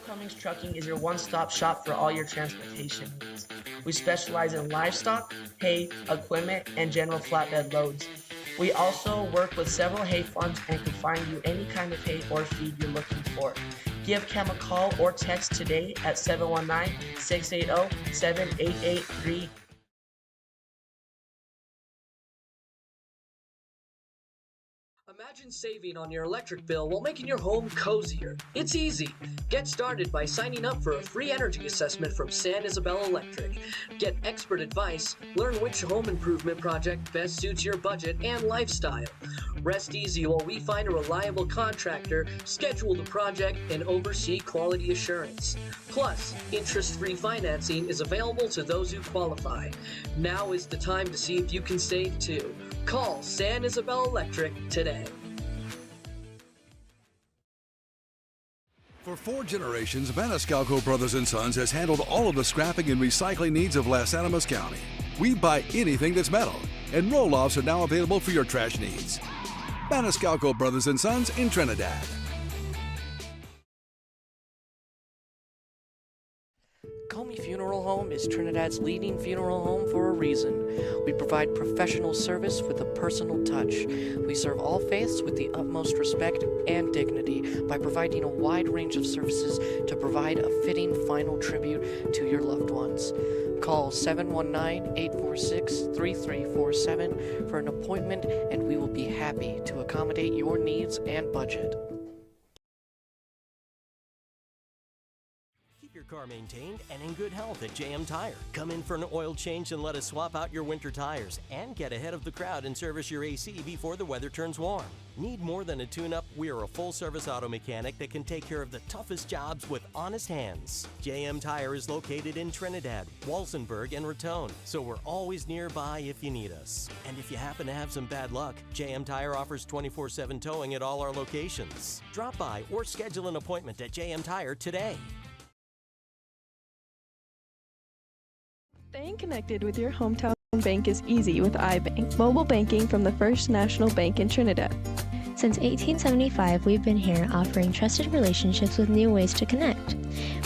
Cummings Trucking is your one-stop shop for all your transportation needs. We specialize in livestock, hay, equipment, and general flatbed loads. We also work with several hay farms and can find you any kind of hay or feed you're looking for. Give Cam a call or text today at 719-680-7883. Imagine saving on your electric bill while making your home cozier. It's easy. Get started by signing up for a free energy assessment from San Isabel Electric. Get expert advice, learn which home improvement project best suits your budget and lifestyle. Rest easy while we find a reliable contractor, schedule the project, and oversee quality assurance. Plus, interest-free financing is available to those who qualify. Now is the time to see if you can save too. Call San Isabel Electric today. For 4 generations, Maniscalco Brothers & Sons has handled all of the scrapping and recycling needs of Las Animas County. We buy anything that's metal, and roll-offs are now available for your trash needs. Maniscalco Brothers & Sons in Trinidad. Comi Funeral Home is Trinidad's leading funeral home for a reason. We provide professional service with a personal touch. We serve all faiths with the utmost respect and dignity by providing a wide range of services to provide a fitting final tribute to your loved ones. Call 719-846-3347 for an appointment, and we will be happy to accommodate your needs and budget. Your car maintained and in good health at JM Tire. Come in for an oil change and let us swap out your winter tires and get ahead of the crowd and service your AC before the weather turns warm. Need more than a tune-up? We are a full-service auto mechanic that can take care of the toughest jobs with honest hands. JM Tire is located in Trinidad, Walsenburg, and Raton, so we're always nearby if you need us. And if you happen to have some bad luck, JM Tire offers 24/7 towing at all our locations. Drop by or schedule an appointment at JM Tire today. Staying connected with your hometown bank is easy with iBank, mobile banking from the First National Bank in Trinidad. Since 1875, we've been here offering trusted relationships with new ways to connect.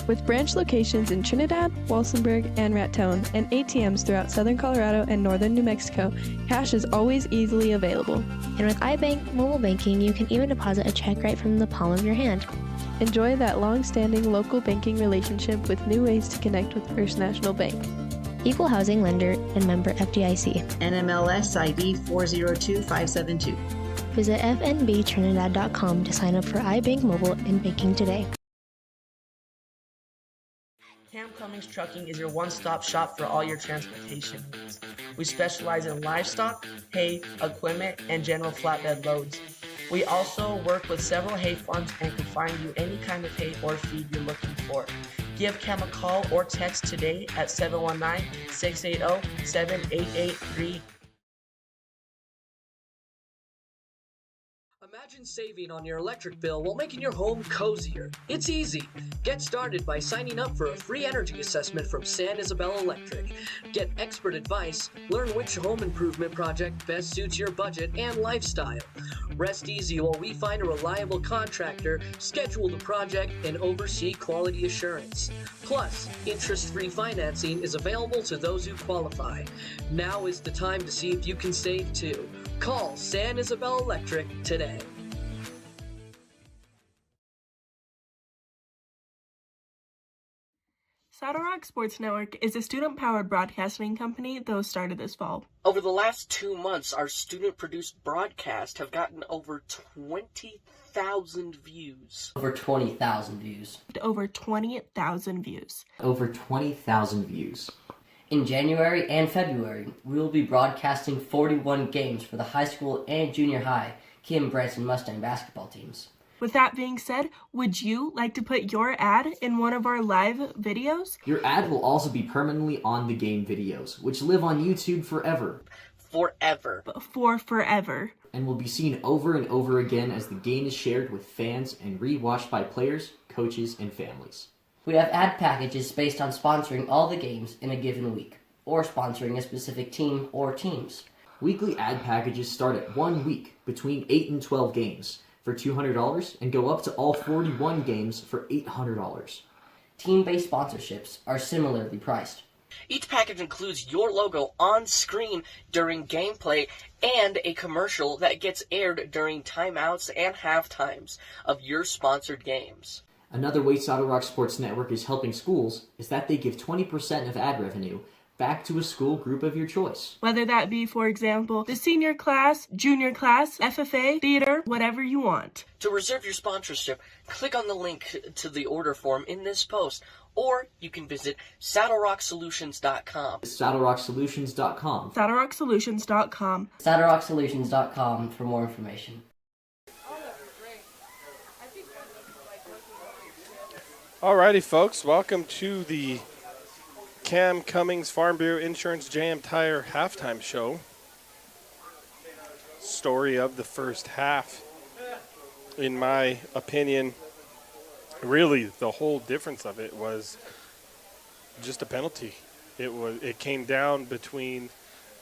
With branch locations in Trinidad, Walsenburg, and Raton, and ATMs throughout southern Colorado and northern New Mexico, cash is always easily available. And with iBank mobile banking, you can even deposit a check right from the palm of your hand. Enjoy that long-standing local banking relationship with new ways to connect with First National Bank. Equal housing lender and member FDIC. NMLS ID 402572. Visit fnbtrinidad.com to sign up for iBank Mobile and banking today. Cummings Trucking is your one-stop shop for all your transportation needs. We specialize in livestock, hay, equipment, and general flatbed loads. We also work with several hay farms and can find you any kind of hay or feed you're looking for. Give Cam a call or text today at 719-680-7883. Imagine saving on your electric bill while making your home cozier. It's easy. Get started by signing up for a free energy assessment from San Isabel Electric. Get expert advice, learn which home improvement project best suits your budget and lifestyle. Rest easy while we find a reliable contractor, schedule the project, and oversee quality assurance. Plus, interest-free financing is available to those who qualify. Now is the time to see if you can save too. Call San Isabel Electric today. Saddle Rock Sports Network is a student-powered broadcasting company that was started this fall. Over the last 2 months, our student-produced broadcasts have gotten over 20,000 views. Over 20,000 views. Over 20,000 views. Over 20,000 views. In January and February, we will be broadcasting 41 games for the high school and junior high Kim Branson Mustang basketball teams. With that being said, would you like to put your ad in one of our live videos? Your ad will also be permanently on the game videos, which live on YouTube forever. Forever. For forever. And will be seen over and over again as the game is shared with fans and re-watched by players, coaches, and families. We have ad packages based on sponsoring all the games in a given week, or sponsoring a specific team or teams. Weekly ad packages start at 1 week between 8 and 12 games for $200 and go up to all 41 games for $800. Team-based sponsorships are similarly priced. Each package includes your logo on screen during gameplay and a commercial that gets aired during timeouts and halftimes of your sponsored games. Another way Saddle Rock Sports Network is helping schools is that they give 20% of ad revenue back to a school group of your choice. Whether that be, for example, the senior class, junior class, FFA, theater, whatever you want. To reserve your sponsorship, click on the link to the order form in this post, or you can visit saddlerocksolutions.com. saddlerocksolutions.com. saddlerocksolutions.com. saddlerocksolutions.com for more information. Alrighty, folks, welcome to the Cam Cummings Farm Bureau Insurance JM Tire halftime show. Story of the first half. In my opinion, really the whole difference of it was just a penalty. It came down between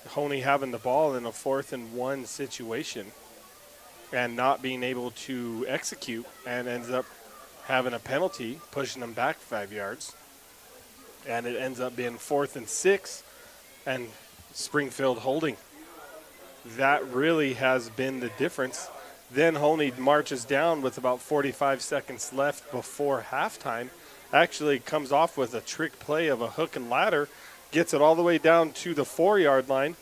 Hoehne having the ball in a 4th and 1 situation and not being able to execute, and ends up having a penalty, pushing them back 5 yards. And it ends up being 4th and 6 and Springfield holding. That really has been the difference. Then Hoehne marches down with about 45 seconds left before halftime. Actually comes off with a trick play of a hook and ladder, gets it all the way down to the 4-yard line,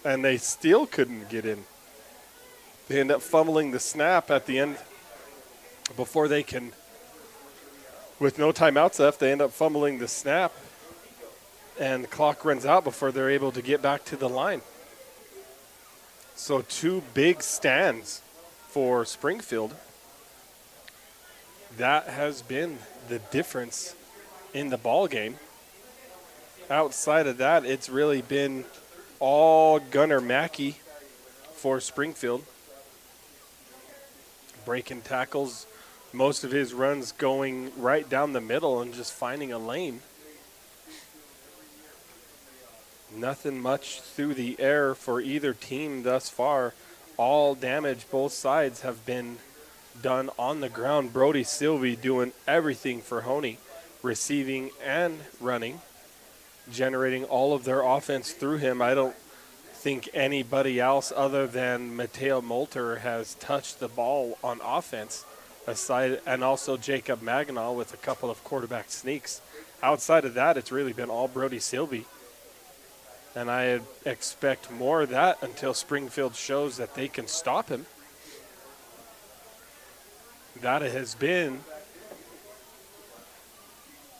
and they still couldn't get in. They end up fumbling the snap at the end before they can. With no timeouts left, they end up fumbling the snap, and the clock runs out before they're able to get back to the line. So 2 big stands for Springfield. That has been the difference in the ball game. Outside of that, it's really been all Gunnar Mackey for Springfield. Breaking tackles, most of his runs going right down the middle and just finding a lane. Nothing much through the air for either team thus far. All damage, both sides have been done on the ground. Brody Sylvie doing everything for Hoehne, receiving and running, generating all of their offense through him. I don't think anybody else other than Mateo Molter has touched the ball on offense. And also Jacob Maginal with a couple of quarterback sneaks. Outside of that, it's really been all Brody Sylvie. And I expect more of that until Springfield shows that they can stop him. That has been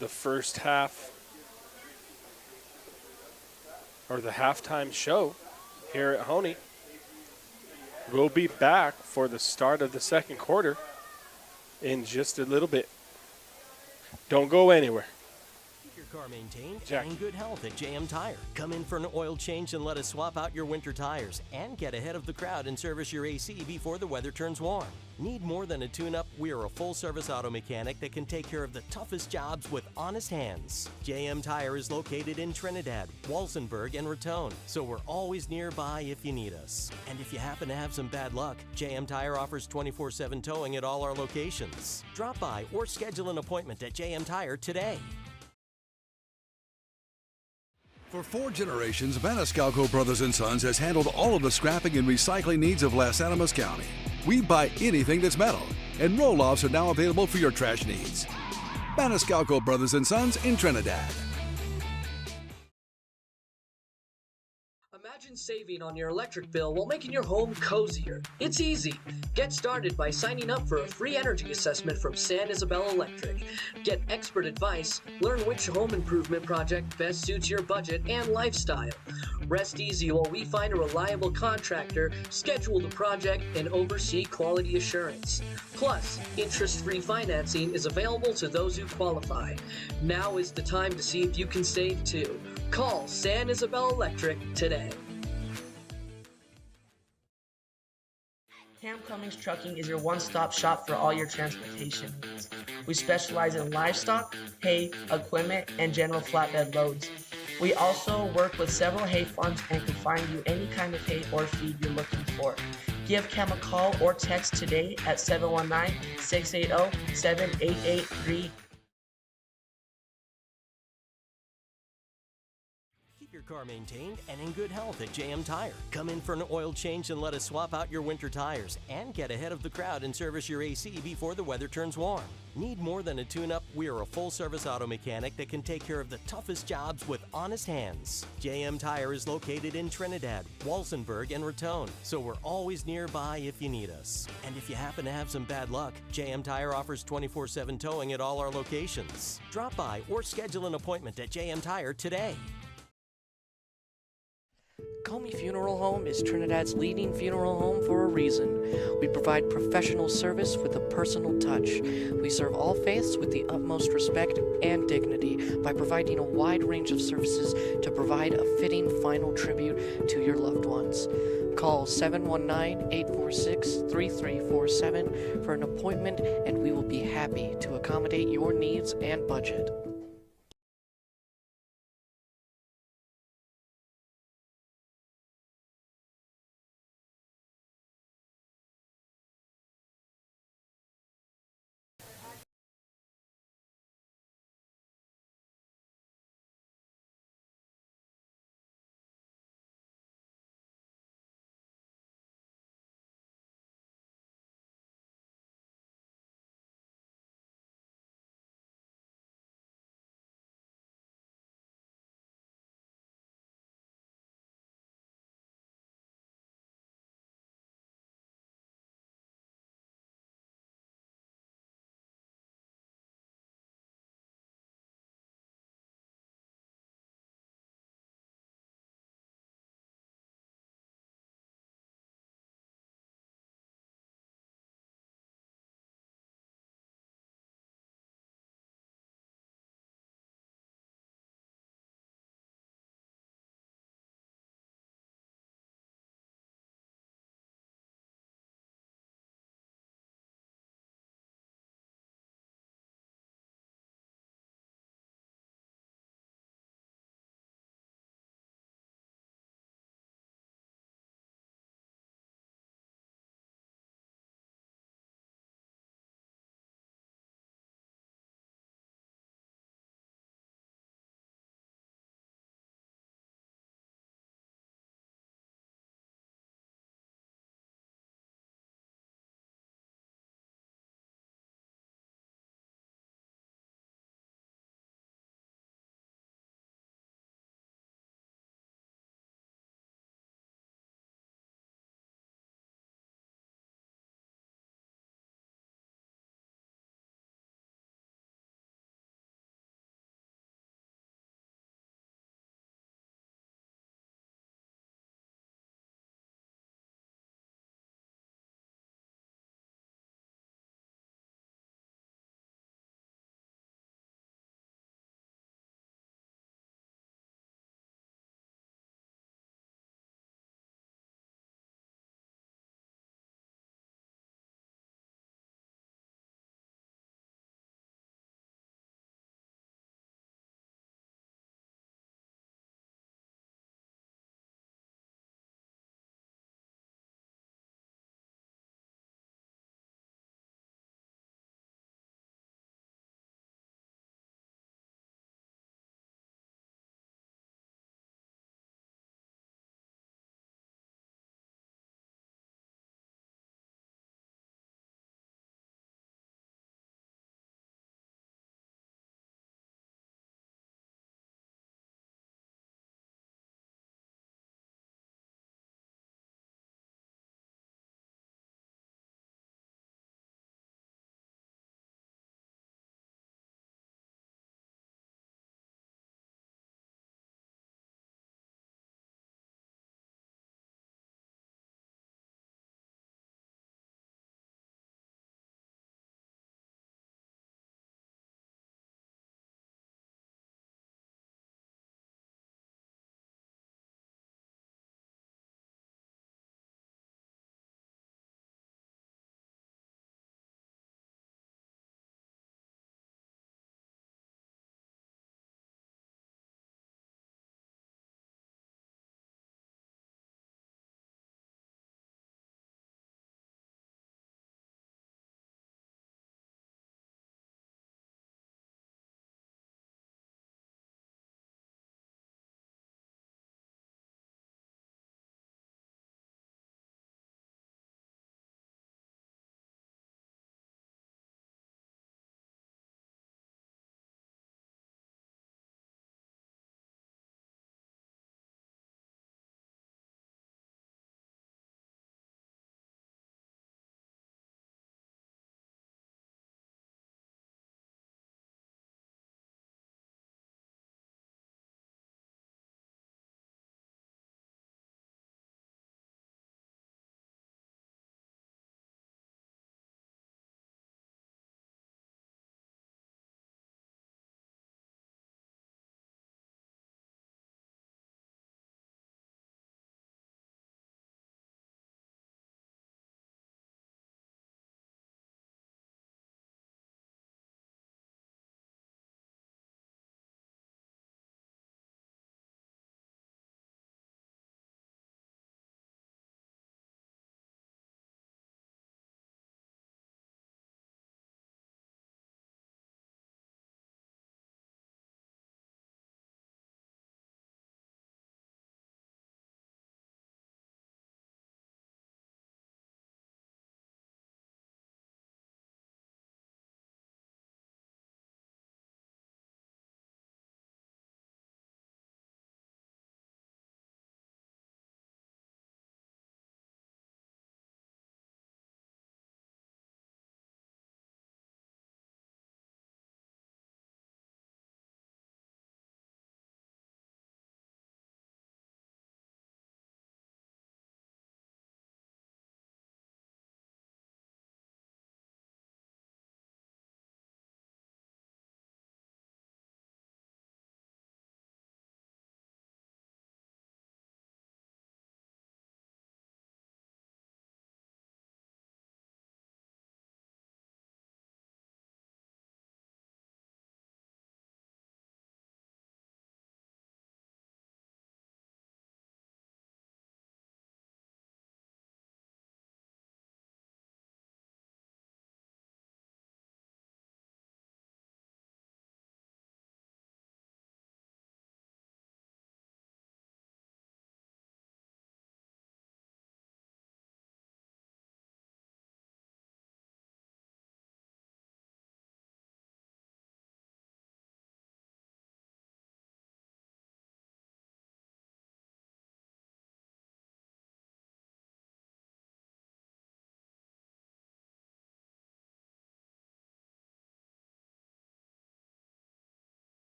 the first half, or the halftime show here at Hoehne. We'll be back for the start of the second quarter in just a little bit. Don't go anywhere. Keep your car maintained Jack. and in good health at JM Tire. Come in for an oil change and let us swap out your winter tires and get ahead of the crowd and service your AC before the weather turns warm. Need more than a tune-up? We are a full-service auto mechanic that can take care of the toughest jobs with honest hands. JM Tire is located in Trinidad, Walsenburg, and Raton, so we're always nearby if you need us. And if you happen to have some bad luck, JM Tire offers 24/7 towing at all our locations. Drop by or schedule an appointment at JM Tire today. For 4 generations, Maniscalco Brothers and Sons has handled all of the scrapping and recycling needs of Las Animas County. We buy anything that's metal, and roll-offs are now available for your trash needs. Maniscalco Brothers and Sons in Trinidad. Imagine saving on your electric bill while making your home cozier. It's easy. Get started by signing up for a free energy assessment from San Isabel Electric. Get expert advice, learn which home improvement project best suits your budget and lifestyle. Rest easy while we find a reliable contractor, schedule the project, and oversee quality assurance. Plus, interest-free financing is available to those who qualify. Now is the time to see if you can save too. Call San Isabel Electric today. Cummings Trucking is your one-stop shop for all your transportation needs. We specialize in livestock, hay, equipment, and general flatbed loads. We also work with several hay farms and can find you any kind of hay or feed you're looking for. Give Cam a call or text today at 719-680-7883. Keep your car maintained and in good health at JM Tire. Come in for an oil change and let us swap out your winter tires and get ahead of the crowd and service your AC before the weather turns warm. Need more than a tune-up? We are a full-service auto mechanic that can take care of the toughest jobs with honest hands. JM Tire is located in Trinidad, Walsenburg, and Raton, so we're always nearby if you need us. And if you happen to have some bad luck, JM Tire offers 24/7 towing at all our locations. Drop by or schedule an appointment at JM Tire today. Comi Funeral Home is Trinidad's leading funeral home for a reason. We provide professional service with a personal touch. We serve all faiths with the utmost respect and dignity by providing a wide range of services to provide a fitting final tribute to your loved ones. Call 719-846-3347 for an appointment, and we will be happy to accommodate your needs and budget.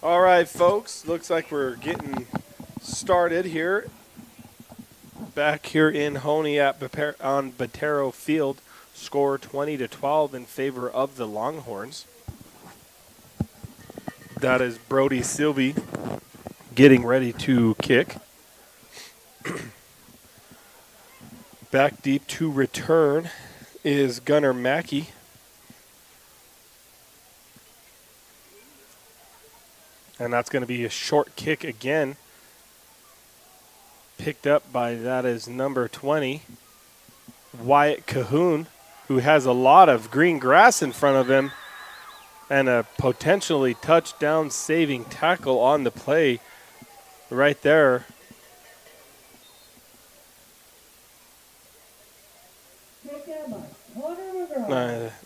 All right, folks. Looks like we're getting started here. Back here in Hoehne on Batero Field. Score 20-12 in favor of the Longhorns. That is Brody Sylvie getting ready to kick. Back deep to return is Gunnar Mackey. And that's going to be a short kick again. Picked up by, that is number 20, Wyatt Cahoon, who has a lot of green grass in front of him and a potentially touchdown saving tackle on the play right there.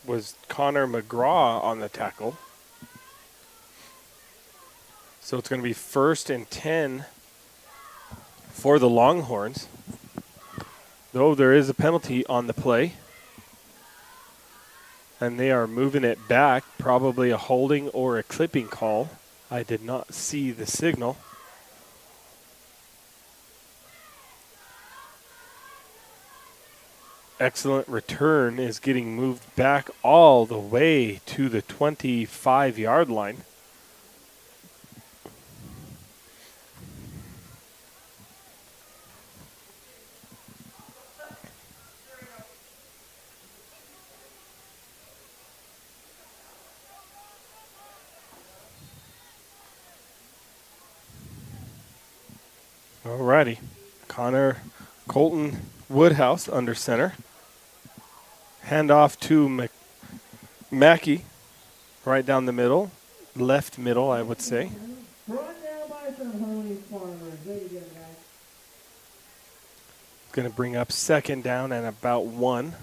Was Connor McGraw on the tackle. So it's going to be 1st and 10 for the Longhorns. Though there is a penalty on the play. And they are moving it back, probably a holding or a clipping call. I did not see the signal. Excellent return is getting moved back all the way to the 25-yard line. Alrighty, Colton Woodhouse under center. Hand off to Mackey, right down the middle, left middle, I would say. Going to bring up 2nd down and about 1.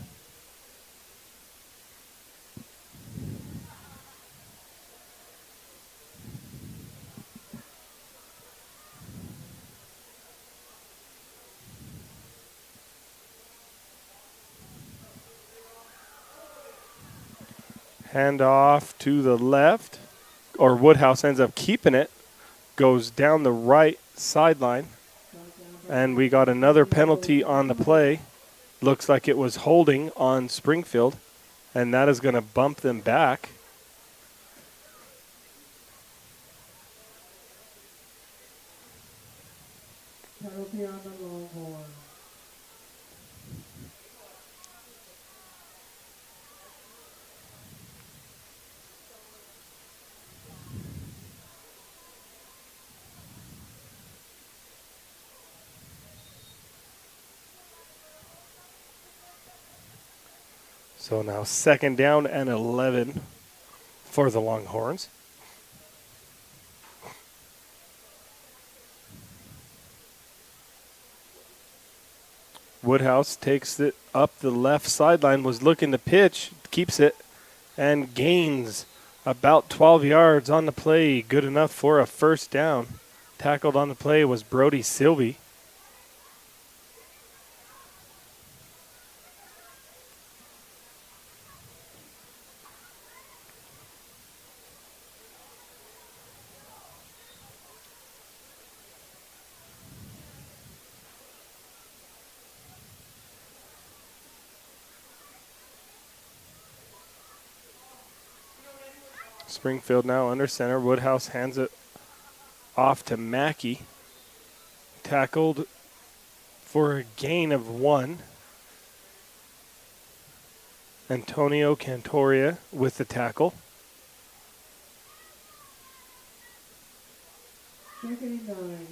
Hand off to the left, or Woodhouse ends up keeping it, goes down the right sideline, and we got another penalty on the play. Looks like it was holding on Springfield, and that is going to bump them back. Penalty on the Longhorns. So now 2nd down and 11 for the Longhorns. Woodhouse takes it up the left sideline, was looking to pitch, keeps it, and gains about 12 yards on the play. Good enough for a 1st down. Tackled on the play was Brody Sylvie. Springfield now under center. Woodhouse hands it off to Mackey. Tackled for a gain of 1. Antonio Cantoria with the tackle. 2nd and 9.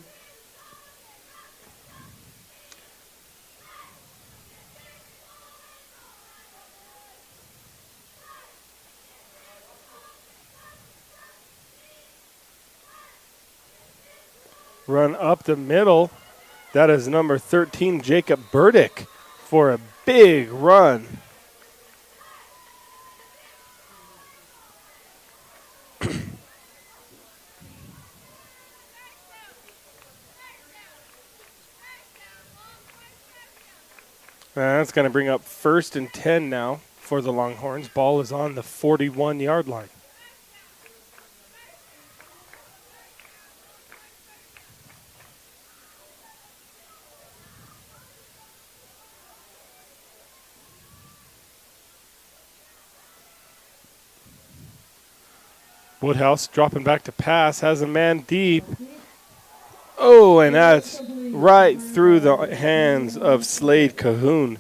Run up the middle. That is number 13, Jacob Burdick, for a big run. That's going to bring up 1st and 10 now for the Longhorns. Ball is on the 41-yard line. Woodhouse dropping back to pass, has a man deep. Oh, and that's right through the hands of Slade Cahoon.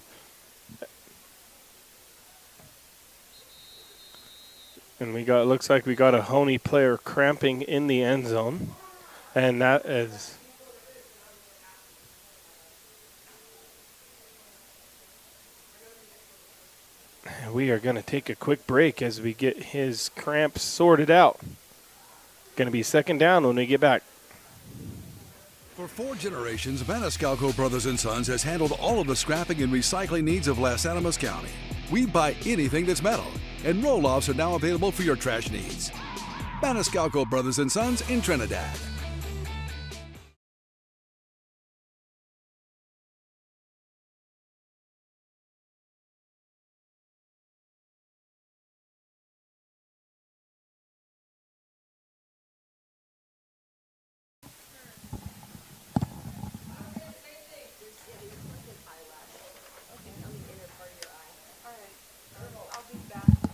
And looks like we got a Hoehne player cramping in the end zone. And that is we are going to take a quick break as we get his cramps sorted out. Going to be second down when we get back. For 4 generations, Maniscalco Brothers & Sons has handled all of the scrapping and recycling needs of Las Animas County. We buy anything that's metal, and roll-offs are now available for your trash needs. Maniscalco Brothers & Sons in Trinidad.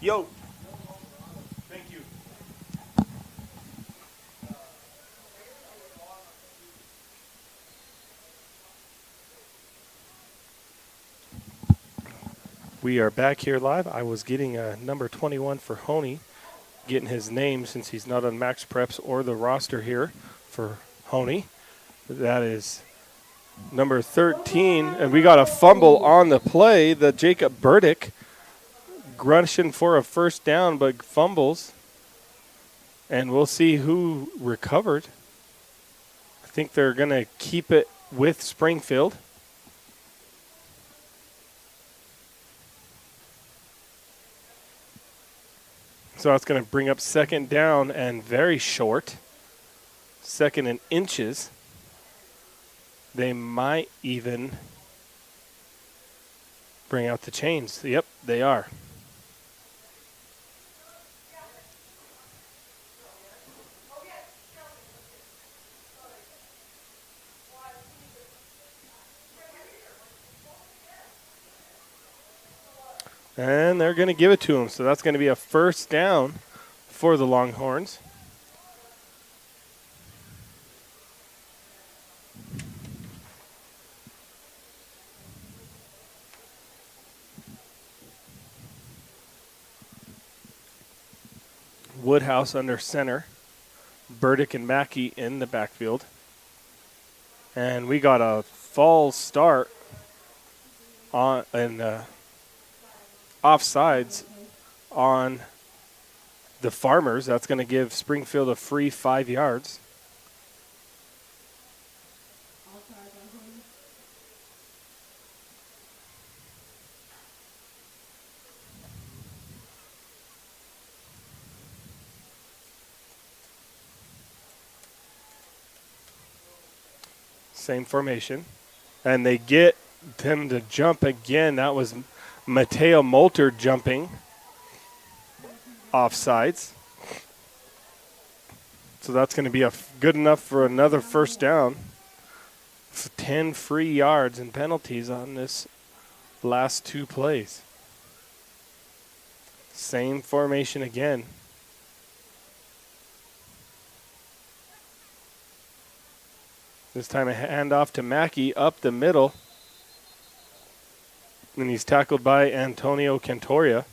Yo. Thank you. We are back here live. I was getting number 21 for Hoehne, getting his name since he's not on Max Preps or the roster here for Hoehne. That is number 13, and we got a fumble on the play. The Jacob Burdick grunting for a first down, but fumbles. And we'll see who recovered. I think they're going to keep it with Springfield. So that's going to bring up second down and very short. Second and inches. They might even bring out the chains. Yep, they are. And they're going to give it to him. So that's going to be a first down for the Longhorns. Woodhouse under center. Burdick and Mackey in the backfield. And we got a false start on offsides on the Farmers. That's going to give Springfield a free 5 yards. Same formation. And they get him to jump again. That was Mateo Molter jumping offsides. So that's going to be good enough for another first down. 10 free yards and penalties on this last 2 plays. Same formation again. This time a handoff to Mackey up the middle. And he's tackled by Antonio Cantoria.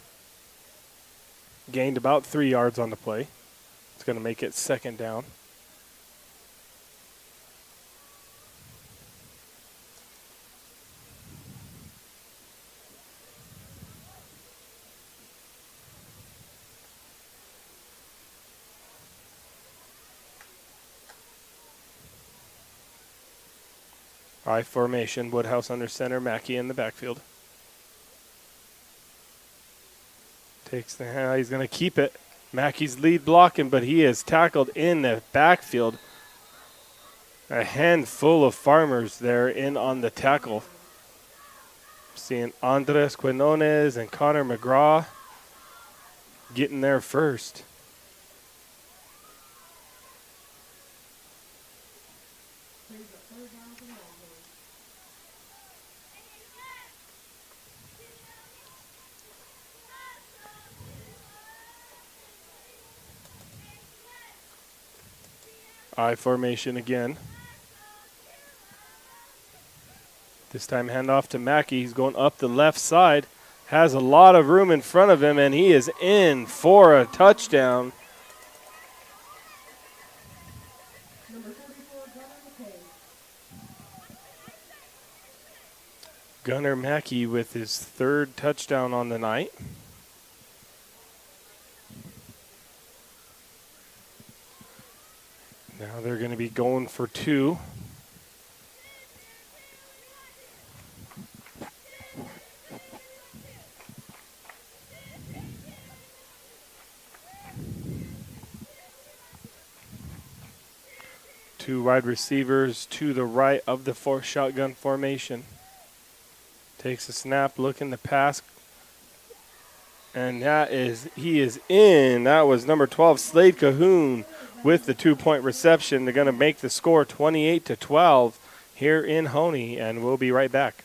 Gained about 3 yards on the play. It's going to make it second down. I formation, Woodhouse under center, Mackey in the backfield. Takes the hand, he's going to keep it. Mackey's lead blocking, but he is tackled in the backfield. A handful of Farmers there in on the tackle. Seeing Andres Quinones and Connor McGraw getting there first. I formation again. This time handoff to Mackey. He's going up the left side. Has a lot of room in front of him, and he is in for a touchdown. Gunnar Mackey with his third touchdown on the night. Now they're going to be going for two. Two wide receivers to the right of the shotgun formation. Takes a snap, looking to pass. And he is in. That was number 12, Slade Cahoon, with the 2-point reception. They're going to make the score 28-12 here in Hoehne, and we'll be right back.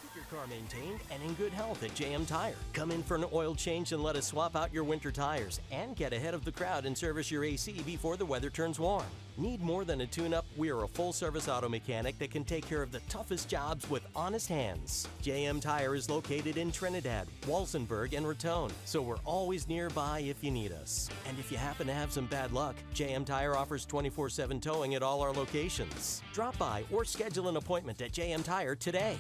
Keep your car maintained and in good health at JM Tire. Come in for an oil change and let us swap out your winter tires and get ahead of the crowd and service your AC before the weather turns warm. Need more than a tune-up? We are a full-service auto mechanic that can take care of the toughest jobs with honest hands. JM Tire is located in Trinidad, Walsenburg, and Raton, so we're always nearby if you need us. And if you happen to have some bad luck, JM Tire offers 24/7 towing at all our locations. Drop by or schedule an appointment at JM Tire today.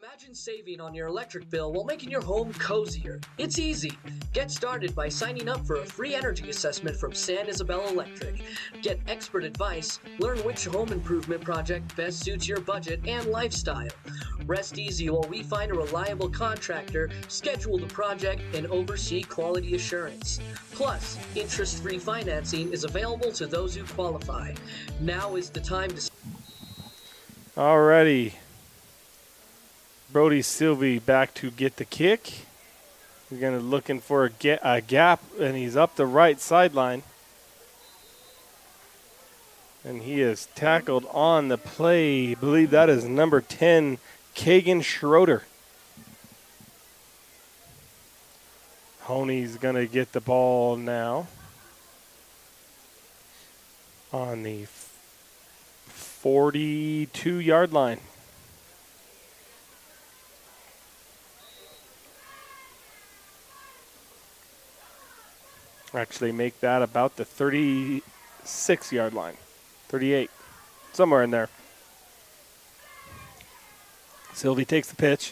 Imagine saving on your electric bill while making your home cozier. It's easy. Get started by signing up for a free energy assessment from San Isabel Electric. Get expert advice, learn which home improvement project best suits your budget and lifestyle. Rest easy while we find a reliable contractor, schedule the project, and oversee quality assurance. Plus, interest-free financing is available to those who qualify. Now is the time to... Alrighty. Brody Sylvie back to get the kick. We're going to looking for a gap, and he's up the right sideline. And he is tackled on the play. I believe that is number 10, Kagan Schroeder. Hoehne's going to get the ball now on the 42-yard line. Actually make that about the 36-yard line. 38, somewhere in there. Sylvie takes the pitch,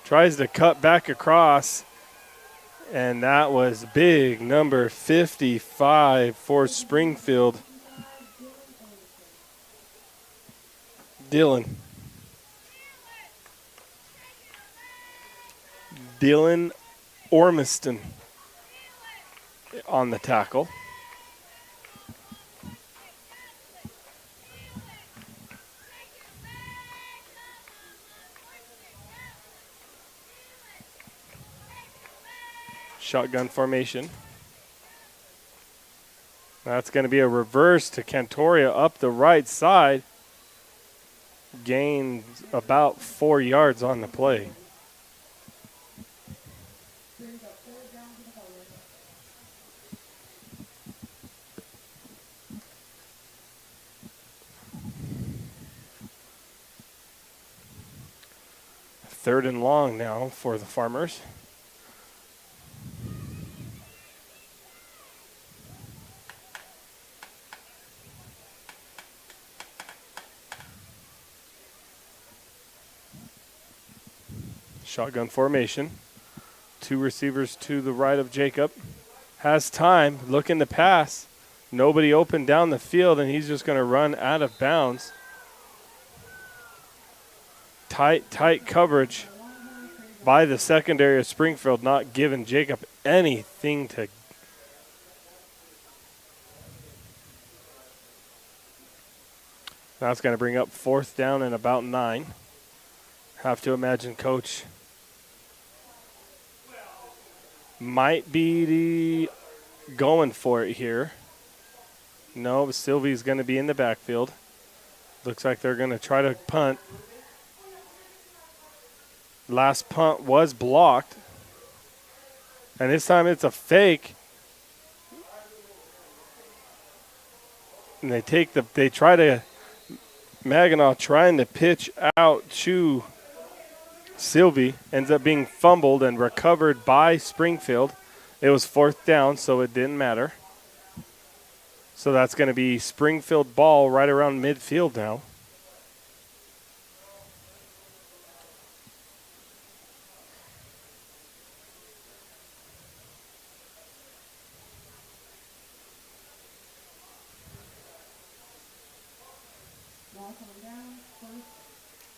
tries to cut back across, and that was big, number 55 for Springfield. Dylan Ormiston on the tackle. Shotgun formation. That's going to be a reverse to Cantoria up the right side. Gains about 4 yards on the play. Third and long now for the Farmers. Shotgun formation. Two receivers to the right of Jacob. Has time, looking to pass. Nobody open down the field, and he's just going to run out of bounds. Tight coverage by the secondary of Springfield, not giving Jacob anything to. That's going to bring up fourth down and about 9. Have to imagine Coach might be going for it here. No, Sylvie's going to be in the backfield. Looks like they're going to try to punt. Last punt was blocked. And this time it's a fake. And they try to, Maginot trying to pitch out to Sylvie, ends up being fumbled and recovered by Springfield. It was 4th down, so it didn't matter. So that's going to be Springfield ball right around midfield now.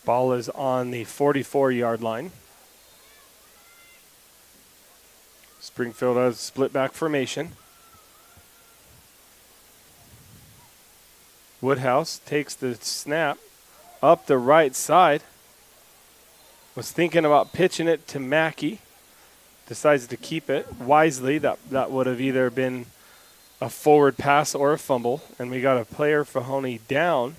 Ball is on the 44-yard line. Springfield has split back formation. Woodhouse takes the snap up the right side. Was thinking about pitching it to Mackey. Decides to keep it wisely. That would have either been a forward pass or a fumble. And we got a player for Hoehne down.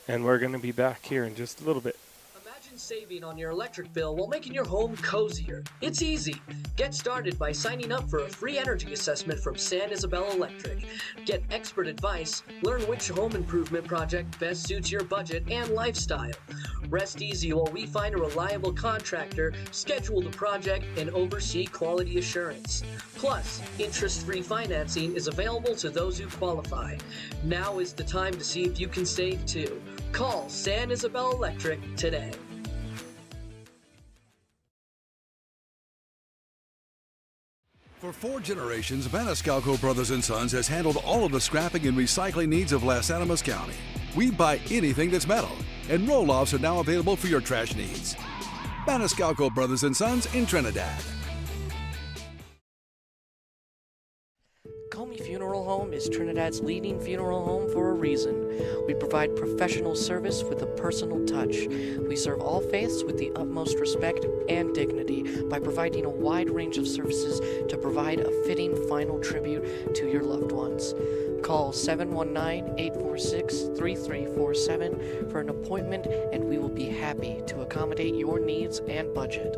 And we're going to be back here in just a little bit. Imagine saving on your electric bill while making your home cozier. It's easy. Get started by signing up for a free energy assessment from San Isabel Electric. Get expert advice, learn which home improvement project best suits your budget and lifestyle. Rest easy while we find a reliable contractor, schedule the project, and oversee quality assurance. Plus, interest-free financing is available to those who qualify. Now is the time to see if you can save too. Call San Isabel Electric today. For 4 generations, Maniscalco Brothers & Sons has handled all of the scrapping and recycling needs of Las Animas County. We buy anything that's metal, and roll-offs are now available for your trash needs. Maniscalco Brothers & Sons in Trinidad. Comi Funeral Home is Trinidad's leading funeral home for a reason. We provide professional service with a personal touch. We serve all faiths with the utmost respect and dignity by providing a wide range of services to provide a fitting final tribute to your loved ones. Call 719-846-3347 for an appointment, and we will be happy to accommodate your needs and budget.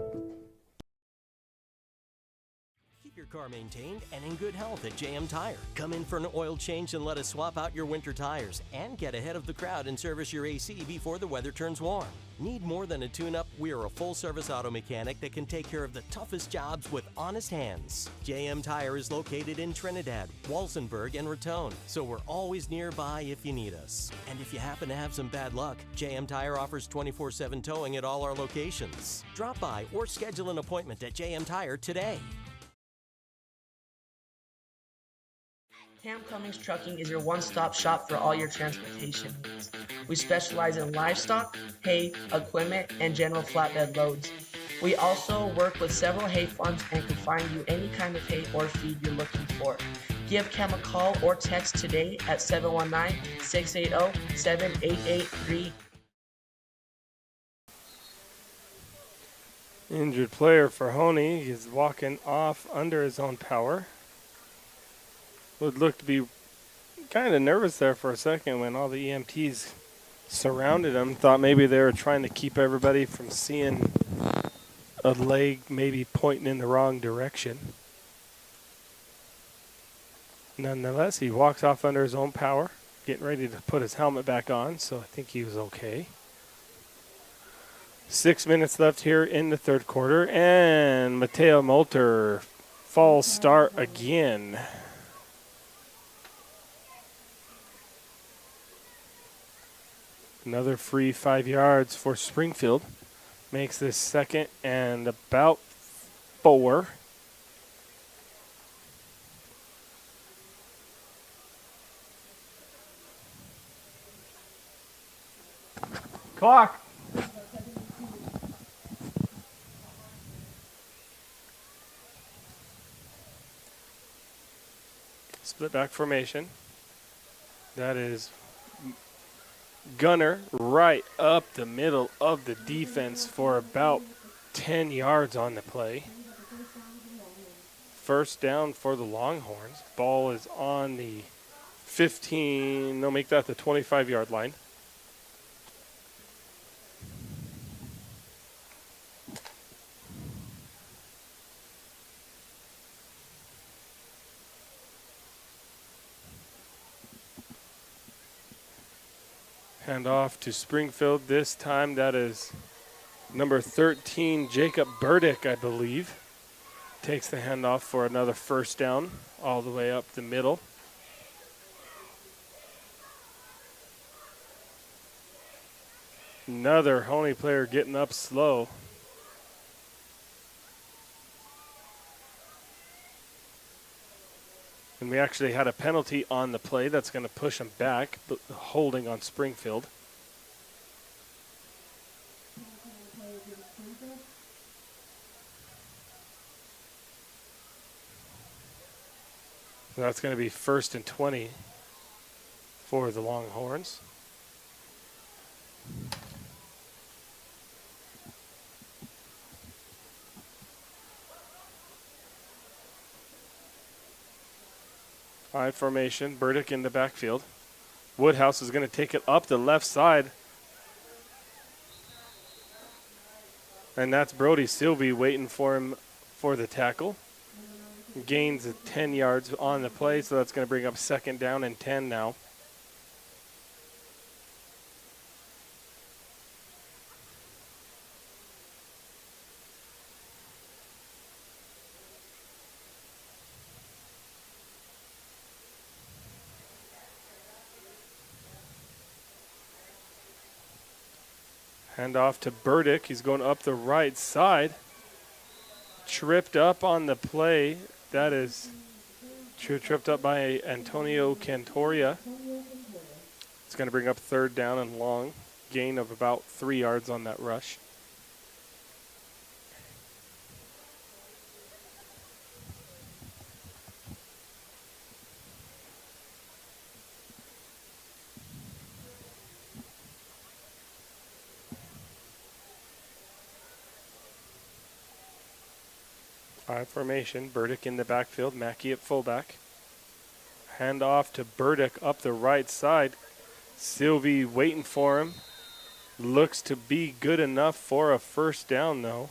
Your car maintained and in good health at JM Tire. Come in for an oil change and let us swap out your winter tires and get ahead of the crowd and service your AC before the weather turns warm. Need more than a tune-up? We are a full-service auto mechanic that can take care of the toughest jobs with honest hands. JM Tire is located in Trinidad, Walsenburg, and Raton, so we're always nearby if you need us. And if you happen to have some bad luck, JM Tire offers 24/7 towing at all our locations. Drop by or schedule an appointment at JM Tire today. Cummings Trucking is your one-stop shop for all your transportation needs. We specialize in livestock, hay, equipment, and general flatbed loads. We also work with several hay farms and can find you any kind of hay or feed you're looking for. Give Cam a call or text today at 719-680-7883. Injured player for Hoehne is walking off under his own power. Would look to be kind of nervous there for a second when all the EMTs surrounded him. Thought maybe they were trying to keep everybody from seeing a leg maybe pointing in the wrong direction. Nonetheless, he walks off under his own power, getting ready to put his helmet back on, so I think he was okay. 6 minutes left here in the third quarter, and Mateo Molter false start again. Another free 5 yards for Springfield. Makes this second and about 4. Clock. Split back formation. That is Gunner right up the middle of the defense for about 10 yards on the play. First down for the Longhorns. Ball is on the 15, they'll make that the 25-yard line. Hand off to Springfield. This time that is number 13, Jacob Burdick, I believe. Takes the handoff for another first down all the way up the middle. Another Hoehne player getting up slow. And we actually had a penalty on the play that's going to push him back, but holding on Springfield. So that's going to be 1st and 20 for the Longhorns. I formation, Burdick in the backfield. Woodhouse is going to take it up the left side. And that's Brody Sylvie waiting for him for the tackle. Gains 10 yards on the play, so that's going to bring up 2nd down and 10 now. Hand off to Burdick. He's going up the right side. Tripped up on the play. That is tripped up by Antonio Cantoria. It's going to bring up 3rd down and long. Gain of about 3 yards on that rush. I formation, Burdick in the backfield, Mackey at fullback. Hand off to Burdick up the right side. Sylvie waiting for him. Looks to be good enough for a 1st down though.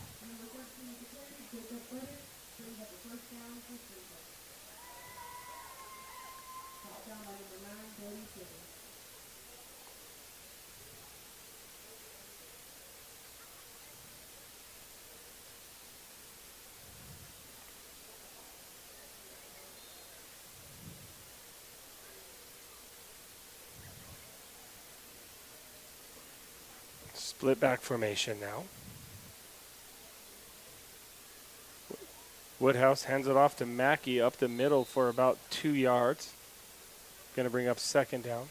Split back formation now. Woodhouse hands it off to Mackey up the middle for about 2 yards. Going to bring up 2nd down.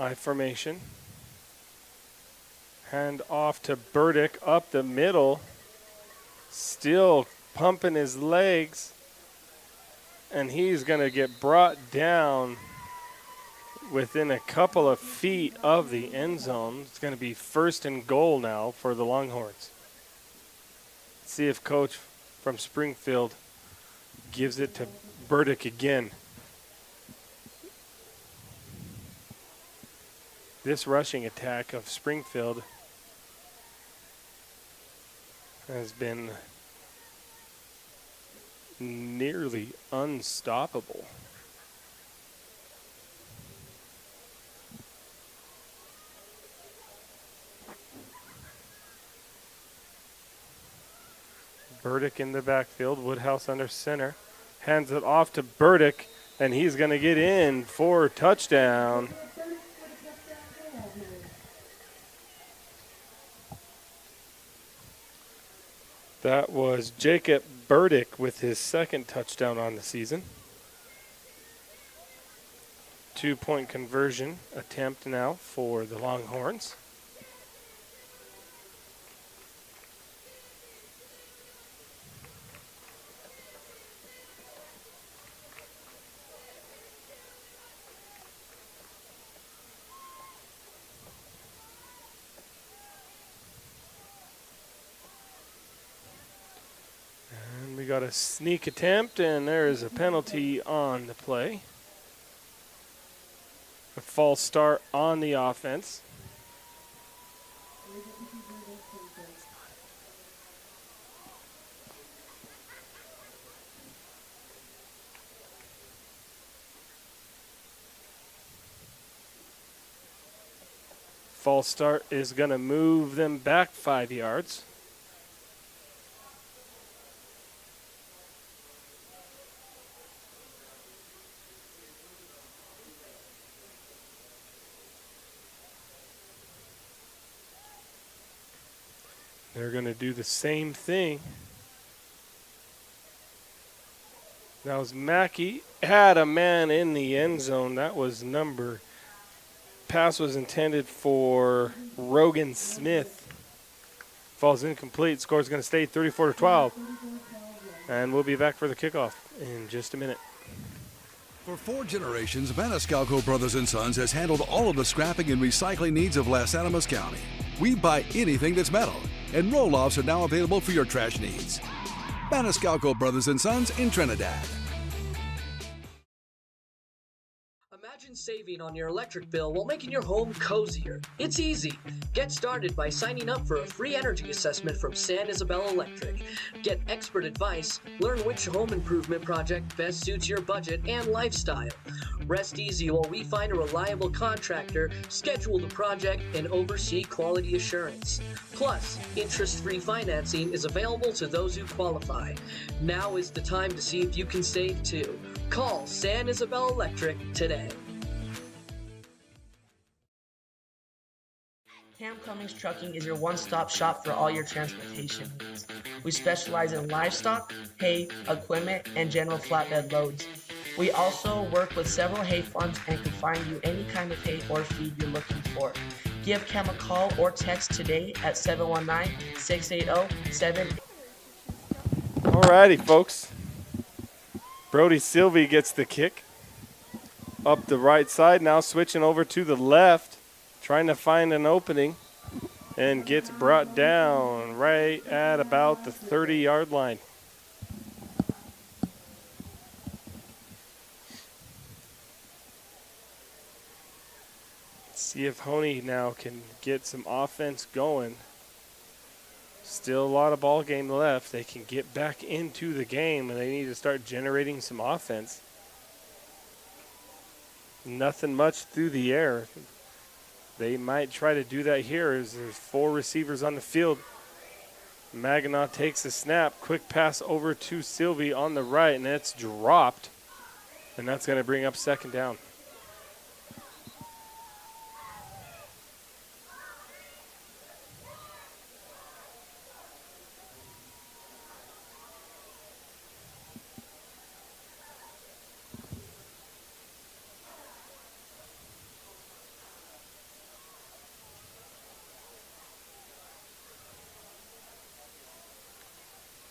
I formation. Hand off to Burdick up the middle. Still pumping his legs. And he's going to get brought down within a couple of feet of the end zone. It's going to be 1st and goal now for the Longhorns. Let's see if coach from Springfield gives it to Burdick again. This rushing attack of Springfield has been nearly unstoppable. Burdick in the backfield, Woodhouse under center, hands it off to Burdick, and he's going to get in for touchdown. That was Jacob Burdick with his 2nd touchdown on the season. 2-point conversion attempt now for the Longhorns. got a sneak attempt, and there is a penalty on the play. A false start on the offense. False start is going to move them back 5 yards. They're going to do the same thing. That was Mackey. Had a man in the end zone. That was pass was intended for Rogan Smith. Falls incomplete. Score's going to stay 34-12. And we'll be back for the kickoff in just a minute. For 4 generations, Maniscalco Brothers & Sons has handled all of the scrapping and recycling needs of Las Animas County. We buy anything that's metal, and roll-offs are now available for your trash needs. Maniscalco Brothers & Sons in Trinidad. Imagine saving on your electric bill while making your home cozier. It's easy. Get started by signing up for a free energy assessment from San Isabel Electric. Get expert advice, learn which home improvement project best suits your budget and lifestyle. Rest easy while we find a reliable contractor, schedule the project, and oversee quality assurance. Plus, interest-free financing is available to those who qualify. Now is the time to see if you can save too. Call San Isabel Electric today. Cummings Trucking is your one-stop shop for all your transportation needs. We specialize in livestock, hay, equipment, and general flatbed loads. We also work with several hay farms and can find you any kind of hay or feed you're looking for. Give Cam a call or text today at 719-680-7. Alrighty, folks. Brody Sylvie gets the kick. Up the right side, now switching over to the left. Trying to find an opening. And gets brought down right at about the 30-yard line. See if Hoehne now can get some offense going. Still a lot of ball game left. They can get back into the game, and they need to start generating some offense. Nothing much through the air. They might try to do that here as there's 4 receivers on the field. Maginot takes the snap. Quick pass over to Sylvie on the right, and it's dropped. And that's going to bring up second down.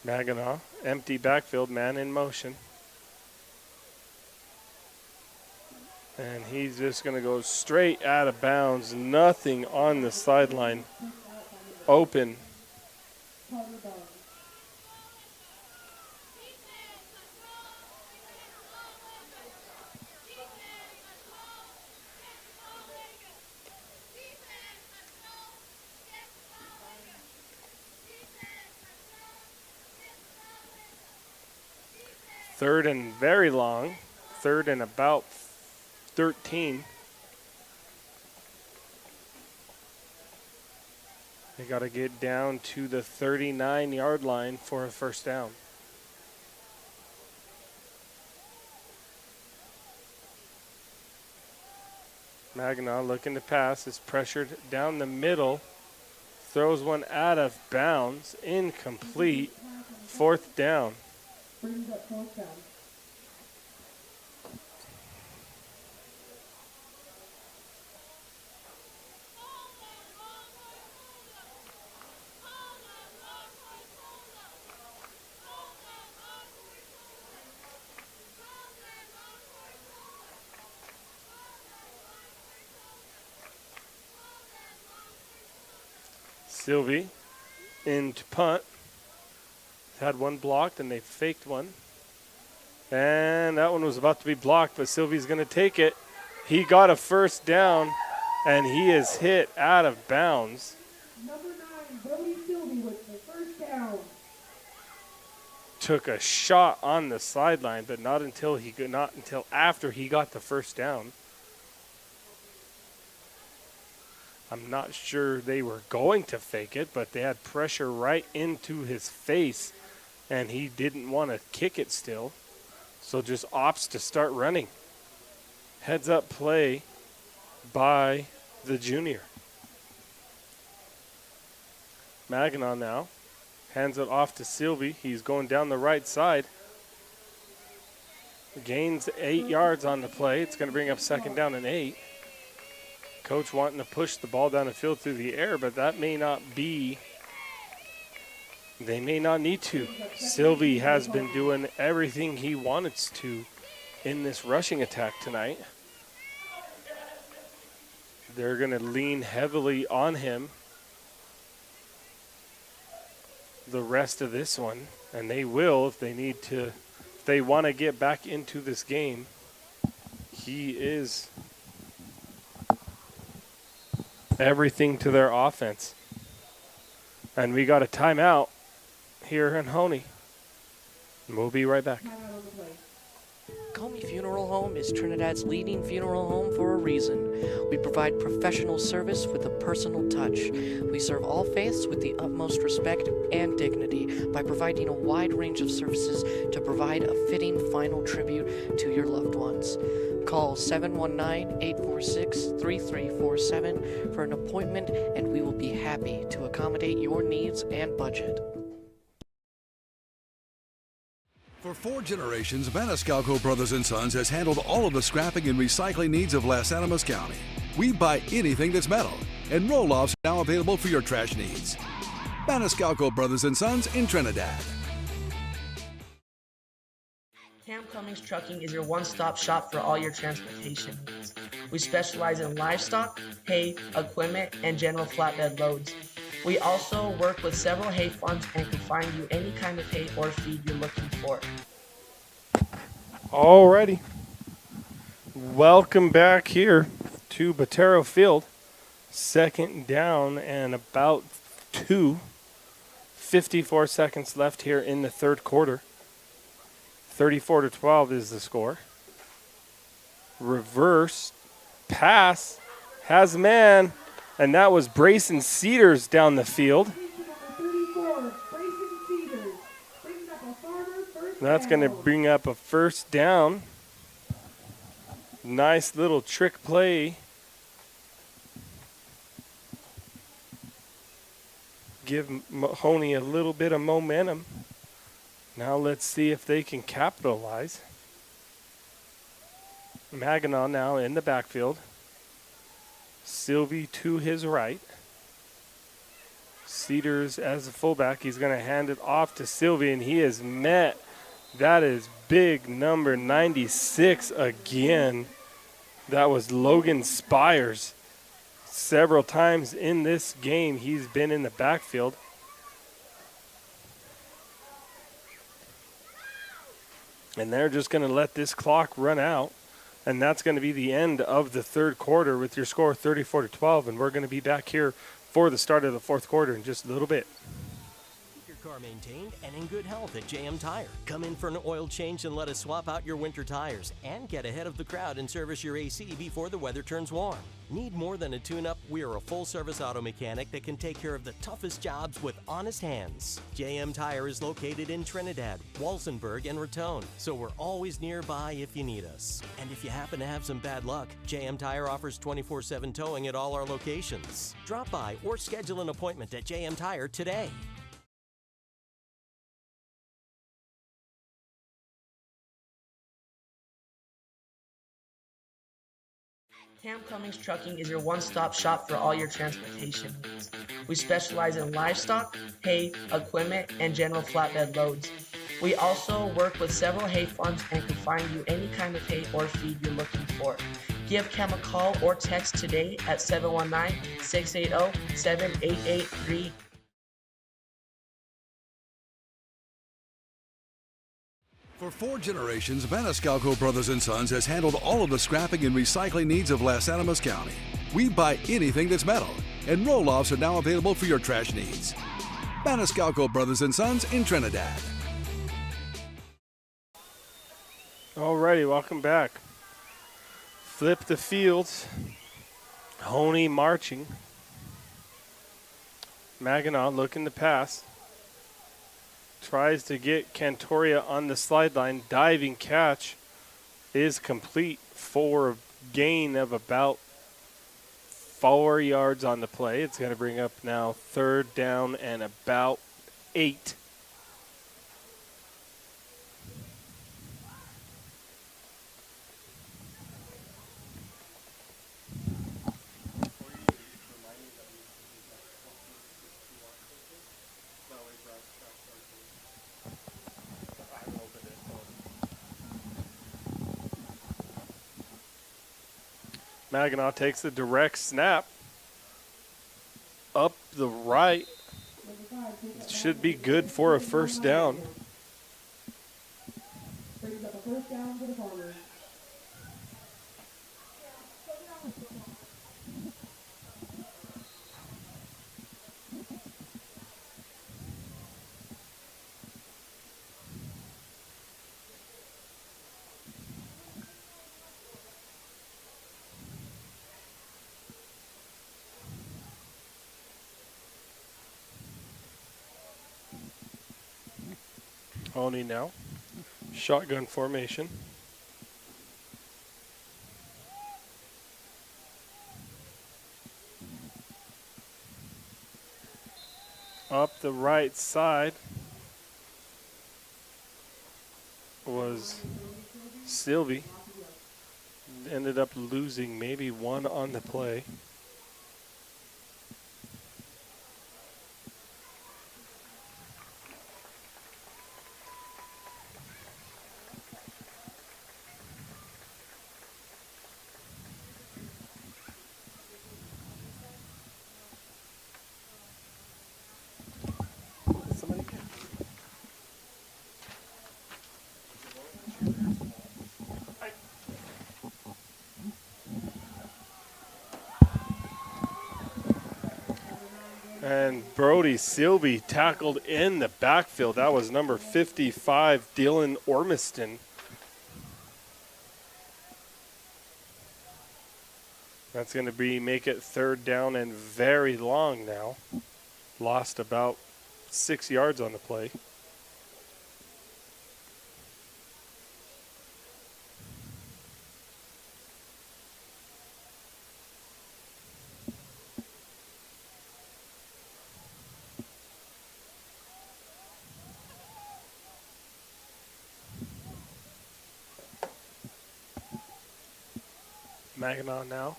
Maginot, empty backfield, man in motion. And he's just going to go straight out of bounds. Nothing on the sideline. Open. Third and very long. Third and about 13. They got to get down to the 39-yard line for a first down. Maginot looking to pass, is pressured down the middle. Throws one out of bounds, incomplete. Fourth down. Brings up fourth down. Sylvie into punt. had one blocked and they faked one. And that one was about to be blocked, but Sylvie's going to take it. He got a first down, and he is hit out of bounds. Number 9, Brody Sylvie with the first down. Took a shot on the sideline, but not until after he got the first down. I'm not sure they were going to fake it, but they had pressure right into his face, and he didn't want to kick it still. So just opts to start running. Heads up play by the junior. Maganon now hands it off to Sylvie. He's going down the right side. Gains 8 yards on the play. It's going to bring up second down and 8. Coach wanting to push the ball down the field through the air, but that may not be. They may not need to. Sylvie has been doing everything he wanted to in this rushing attack tonight. They're going to lean heavily on him the rest of this one, and they will if they need to. If they want to get back into this game, he is everything to their offense. And we got a timeout here in Hoehne. And we'll be right back. Comi Funeral Home is Trinidad's leading funeral home for a reason. We provide professional service with a personal touch. We serve all faiths with the utmost respect and dignity by providing a wide range of services to provide a fitting final tribute to your loved ones. Call 719-846-3347 for an appointment, and we will be happy to accommodate your needs and budget. For 4 generations, Maniscalco Brothers & Sons has handled all of the scrapping and recycling needs of Las Animas County. We buy anything that's metal, and roll-offs are now available for your trash needs. Maniscalco Brothers & Sons in Trinidad. Cummings Trucking is your one-stop shop for all your transportation needs. We specialize in livestock, hay, equipment, and general flatbed loads. We also work with several hay farms and can find you any kind of hay or feed you're looking for. Alrighty. Welcome back here to Botero Field. Second down and about 54 seconds left here in the third quarter. 34-12 is the score. Reverse pass has a man, and that was Brayson Cedars down the field. That's going to bring up a first down. Nice little trick play. Give Hoehne a little bit of momentum. Now let's see if they can capitalize. Maganon now in the backfield. Sylvie to his right. Cedars as a fullback. He's going to hand it off to Sylvie, and he is met. That is big number 96 again. That was Logan Spires. Several times in this game, he's been in the backfield. And they're just going to let this clock run out. And that's going to be the end of the third quarter with your score 34-12. And we're going to be back here for the start of the fourth quarter in just a little bit. Keep your car maintained and in good health at JM Tire. Come in for an oil change and let us swap out your winter tires. And get ahead of the crowd and service your AC before the weather turns warm. Need more than a tune-up? We are a full-service auto mechanic that can take care of the toughest jobs with honest hands. JM Tire is located in Trinidad, Walsenburg, and Raton, so we're always nearby if you need us. And if you happen to have some bad luck, JM Tire offers 24/7 towing at all our locations. Drop by or schedule an appointment at JM Tire today. Cummings Trucking is your one-stop shop for all your transportation needs. We specialize in livestock, hay, equipment, and general flatbed loads. We also work with several hay farms and can find you any kind of hay or feed you're looking for. Give Cam a call or text today at 719-680-7883 For 4 generations, Maniscalco Brothers and Sons has handled all of the scrapping and recycling needs of Las Animas County. We buy anything that's metal, and roll-offs are now available for your trash needs. Maniscalco Brothers and Sons in Trinidad. Alrighty, welcome back. Flip the fields. Hoehne marching. Maginot looking to pass. Tries to get Cantoria on the slide line. Diving catch is complete for a gain of about 4 yards on the play. It's going to bring up now 3rd down and about 8. Maginot takes the direct snap up the right. Should be good for a 1st down. Brings up a 1st down for the Farmers. Hoehne now. Shotgun formation. Up the right side was Sylvie. Ended up losing maybe 1 on the play. And Brody Sylvie tackled in the backfield. That was number 55, Dylan Ormiston. That's going to make it 3rd down and very long now. Lost about 6 yards on the play. Maginot now.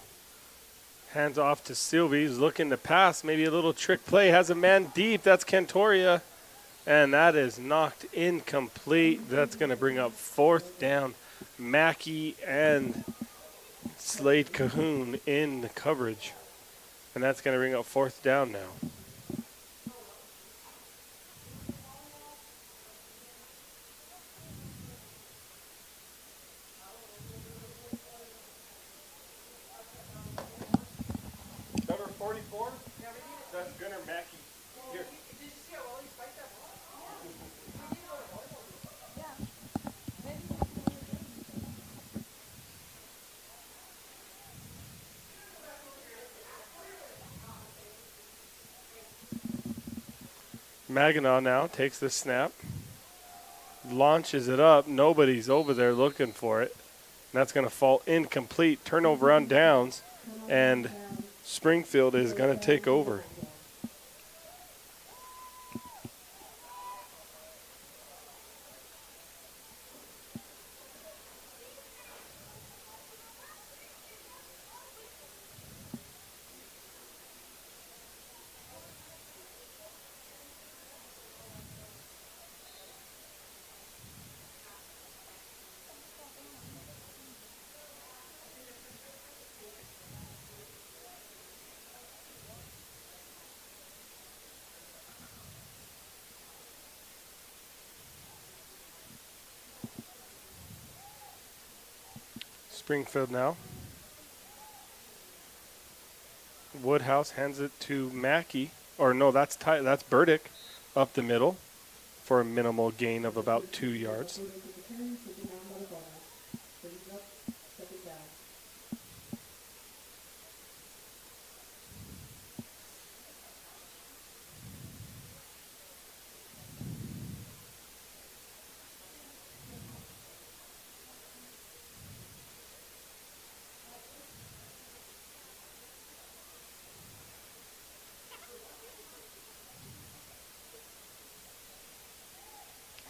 Hands off to Sylvie. He's looking to pass. Maybe a little trick play. Has a man deep. That's Cantoria. And that is knocked incomplete. That's going to bring up 4th down. Mackey and Slade Cahoon in the coverage. And that's going to bring up 4th down now. Maginot now takes the snap, launches it up. Nobody's over there looking for it. And that's going to fall incomplete. Turnover on downs, and Springfield is going to take over. Springfield now. Woodhouse hands it to Mackey. Or no, that's Burdick up the middle for a minimal gain of about 2 yards.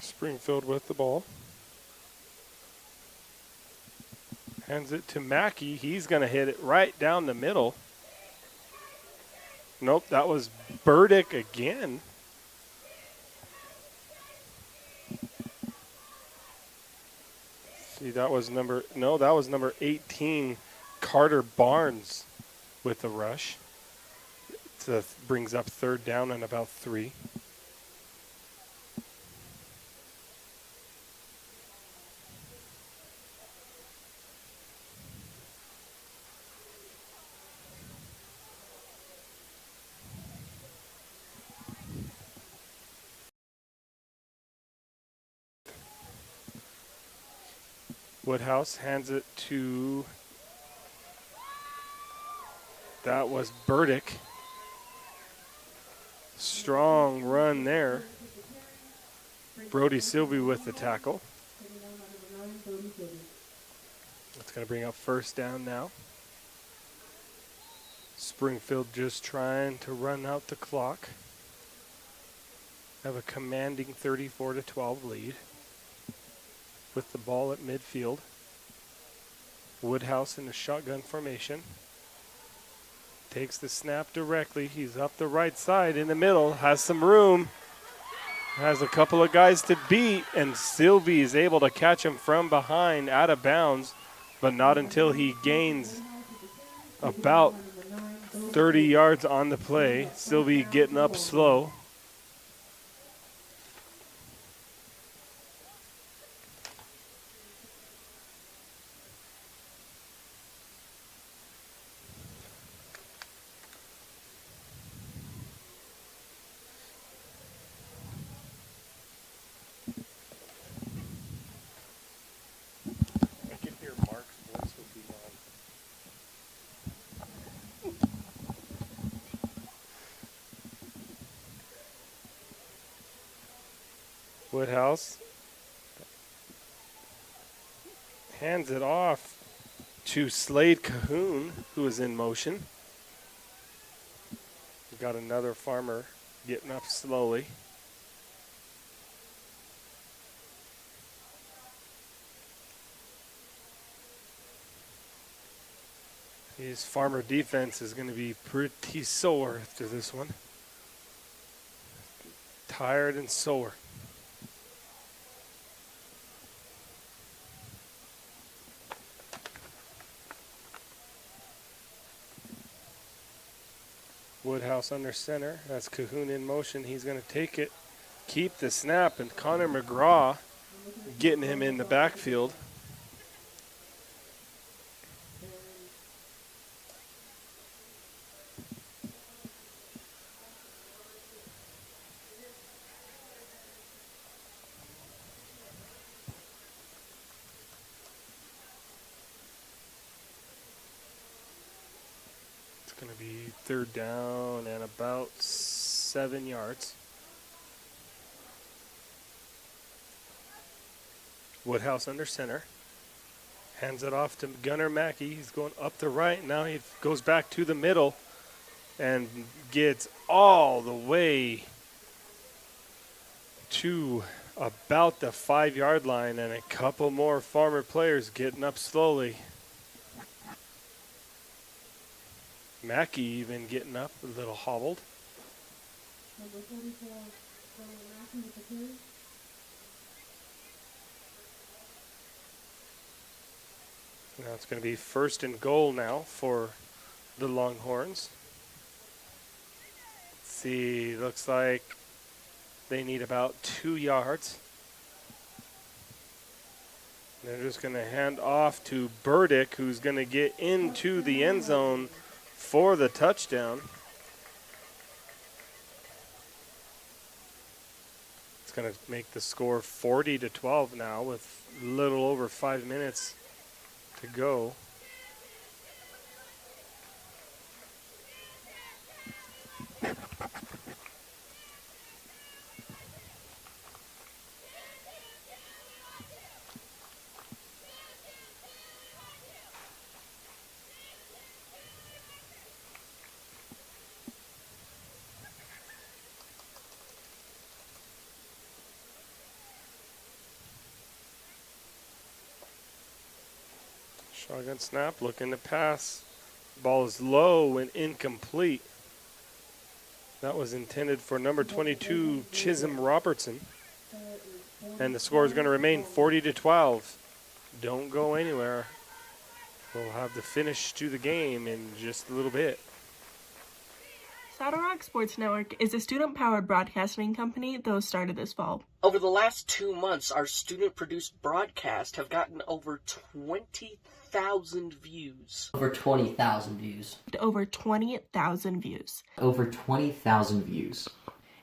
Springfield with the ball. Hands it to Mackey. He's going to hit it right down the middle. Nope, that was Burdick again. See, that was number 18, Carter Barnes with the rush. So brings up 3rd down and about 3. Woodhouse hands it to, that was Burdick. Strong run there. Brody Sylvie with the tackle. That's going to bring up 1st down now. Springfield just trying to run out the clock. Have a commanding 34-12 lead. With the ball at midfield. Woodhouse in the shotgun formation. Takes the snap directly. He's up the right side in the middle. Has some room. Has a couple of guys to beat. And Sylvie is able to catch him from behind out of bounds. But not until he gains about 30 yards on the play. Sylvie getting up slow. Woodhouse hands it off to Slade Cahoon, who is in motion. We've got another farmer getting up slowly. His farmer defense is going to be pretty sore after this one. Tired and sore. Woodhouse under center. That's Cahoon in motion. He's going to take it, keep the snap, and Connor McGraw getting him in the backfield. Going to be 3rd down and about 7 yards. Woodhouse under center. Hands it off to Gunnar Mackey. He's going up the right. Now he goes back to the middle and gets all the way to about the 5-yard line, and a couple more farmer players getting up slowly. Mackey even getting up, a little hobbled. Now it's going to be 1st and goal now for the Longhorns. Let's see, looks like they need about 2 yards. They're just going to hand off to Burdick, who's going to get into the end zone for the touchdown. It's going to make the score 40-12 now with a little over 5 minutes to go. Shotgun snap, looking to pass. Ball is low and incomplete. That was intended for number 22, Chisholm Robertson. And the score is going to remain 40-12. Don't go anywhere. We'll have the finish to the game in just a little bit. Saddle Rock Sports Network is a student-powered broadcasting company that was started this fall. Over the last 2 months, our student-produced broadcasts have gotten over 20,000 views. Over 20,000 views. Over 20,000 views. Over 20,000 views.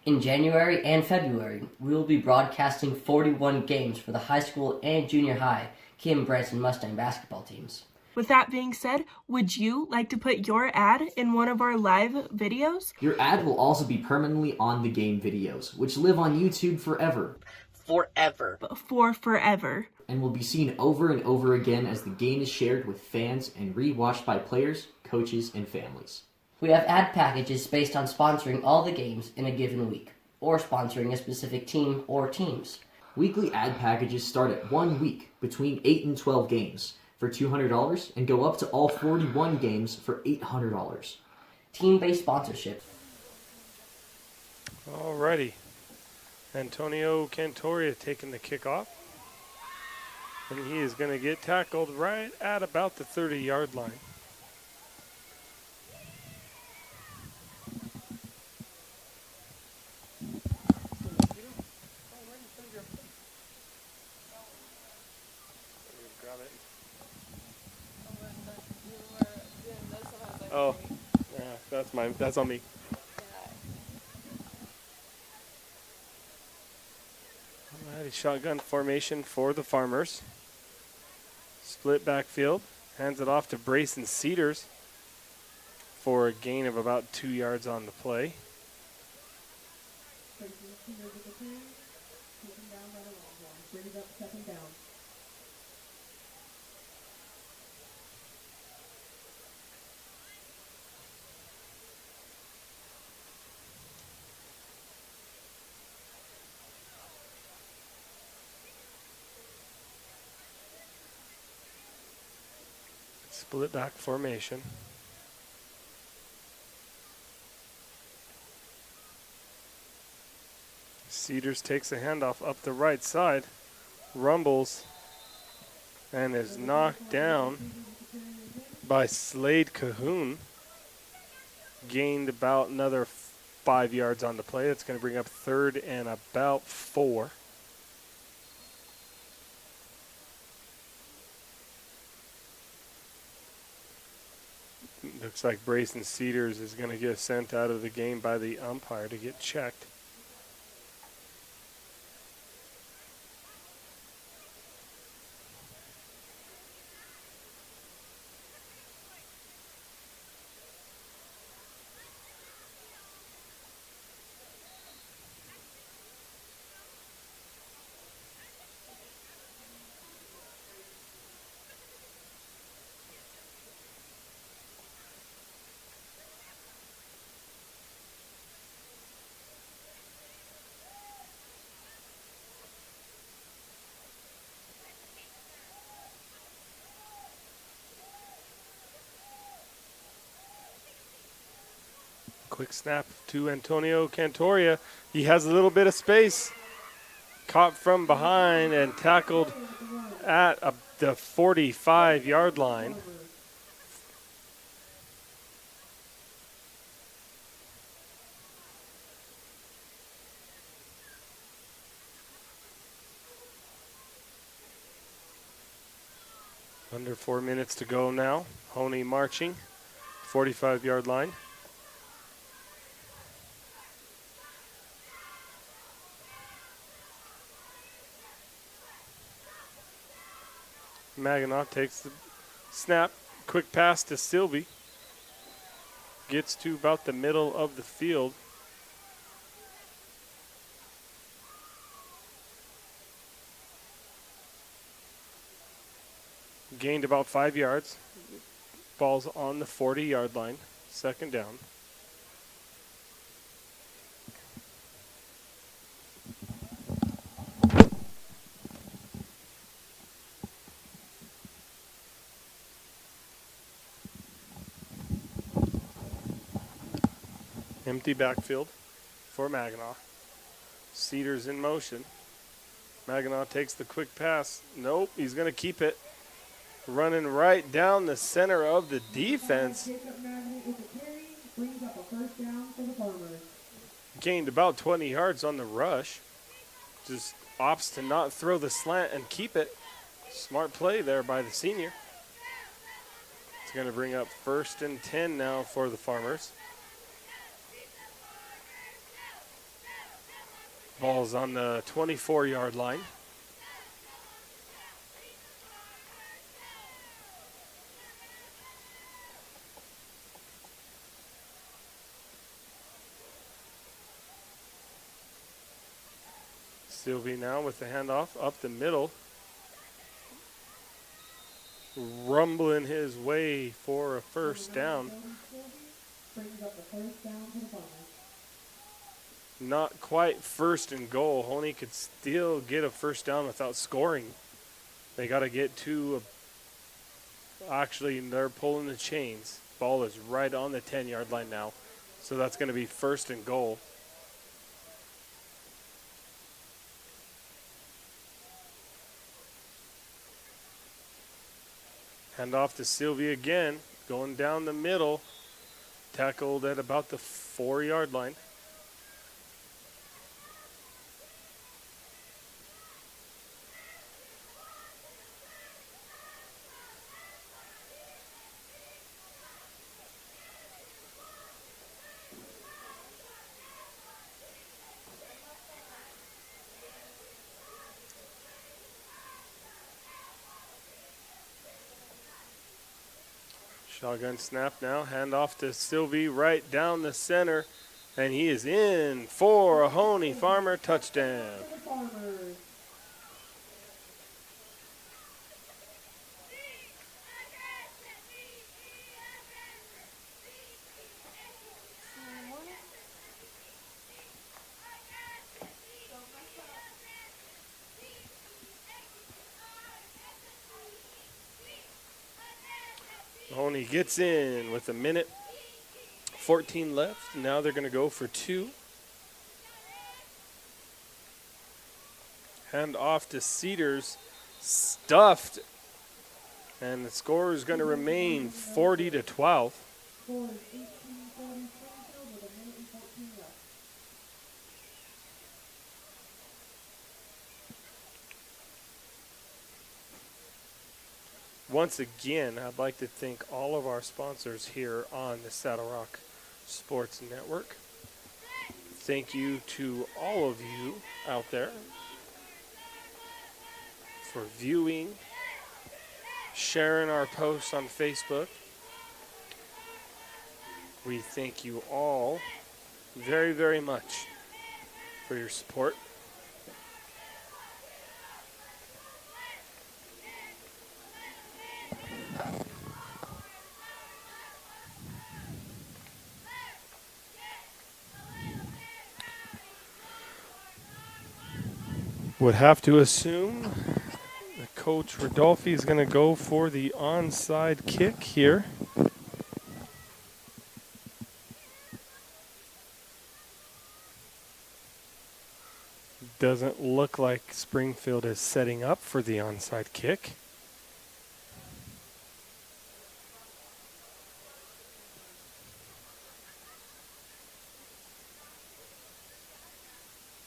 In January and February, we will be broadcasting 41 games for the high school and junior high Kim Branson Mustang basketball teams. With that being said, would you like to put your ad in one of our live videos? Your ad will also be permanently on the game videos, which live on YouTube forever. Forever. For forever. And will be seen over and over again as the game is shared with fans and re-watched by players, coaches, and families. We have ad packages based on sponsoring all the games in a given week, or sponsoring a specific team or teams. Weekly ad packages start at 1 week between 8 and 12 games for $200 and go up to all 41 games for $800. Team-based sponsorship. Alrighty. Antonio Cantoria taking the kickoff. And he is going to get tackled right at about the 30-yard line. Oh, yeah, that's on me. Alrighty, shotgun formation for the Farmers. Split backfield, hands it off to Brayson Cedars for a gain of about 2 yards on the play. Split back formation. Cedars takes a handoff up the right side, rumbles, and is knocked down by Slade Cahoon. Gained about another 5 yards on the play. That's going to bring up 3rd and about 4. Looks like Brayson Cedars is going to get sent out of the game by the umpire to get checked. Quick snap to Antonio Cantoria. He has a little bit of space. Caught from behind and tackled at the 45-yard line. Under 4 minutes to go now. Hoehne marching, 45-yard line. Maginot takes the snap, quick pass to Sylvie. Gets to about the middle of the field. Gained about 5 yards. Ball's on the 40-yard line. Second down. Empty backfield for Maginot. Cedars in motion. Maginot takes the quick pass. Nope, he's going to keep it. Running right down the center of the defense. Gained about 20 yards on the rush. Just opts to not throw the slant and keep it. Smart play there by the senior. It's going to bring up 1st and 10 now for the Farmers. Ball's on the 24-yard line. Sylvie now with the handoff up the middle. Rumbling his way for a first down. Not quite 1st and goal. Hoehne could still get a first down without scoring. They got to get to actually, they're pulling the chains. Ball is right on the 10-yard line now. So that's going to be 1st and goal. Hand off to Sylvie again, going down the middle, tackled at about the 4-yard line. Shotgun snap now, hand off to Sylvie right down the center, and he is in for a Hoehne Farmer touchdown. Hoehne gets in with 1:14 left. Now they're going to go for 2. Hand off to Cedars, stuffed, and the score is going to remain 40-12. Once again, I'd like to thank all of our sponsors here on the Saddle Rock Sports Network. Thank you to all of you out there for viewing, sharing our posts on Facebook. We thank you all very, very much for your support. Would have to assume that Coach Rodolfi is going to go for the onside kick here. Doesn't look like Springfield is setting up for the onside kick.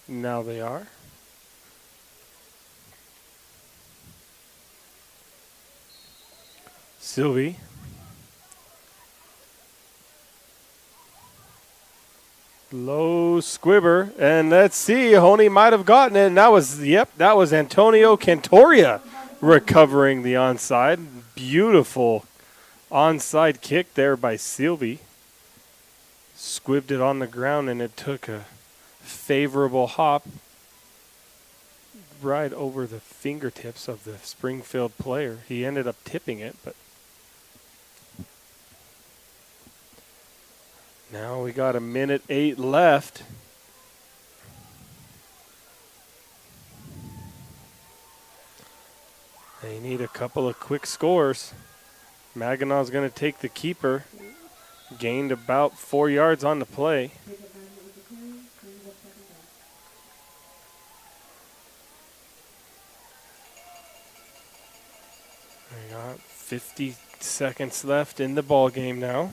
Now they are. Sylvie. Low squibber, and let's see, Hoehne might have gotten it, and that was Antonio Cantoria recovering the onside. Beautiful onside kick there by Sylvie. Squibbed it on the ground, and it took a favorable hop right over the fingertips of the Springfield player. He ended up tipping it, but now we got 1:08 left. They need a couple of quick scores. Maginot's going to take the keeper. Gained about 4 yards on the play. We got 50 seconds left in the ball game now.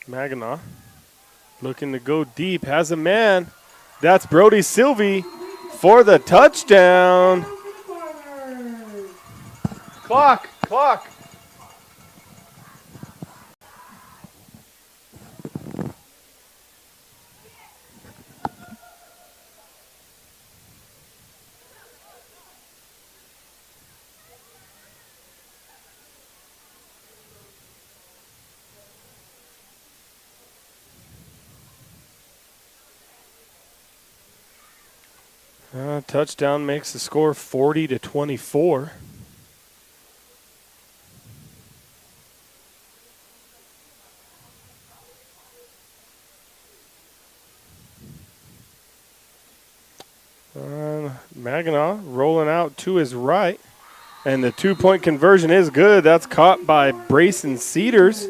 Maginot looking to go deep, has a man. That's Brody Sylvie for the touchdown. Clock. Touchdown makes the score 40-24. Maginot rolling out to his right. And the 2-point conversion is good. That's caught by Brayson Cedars.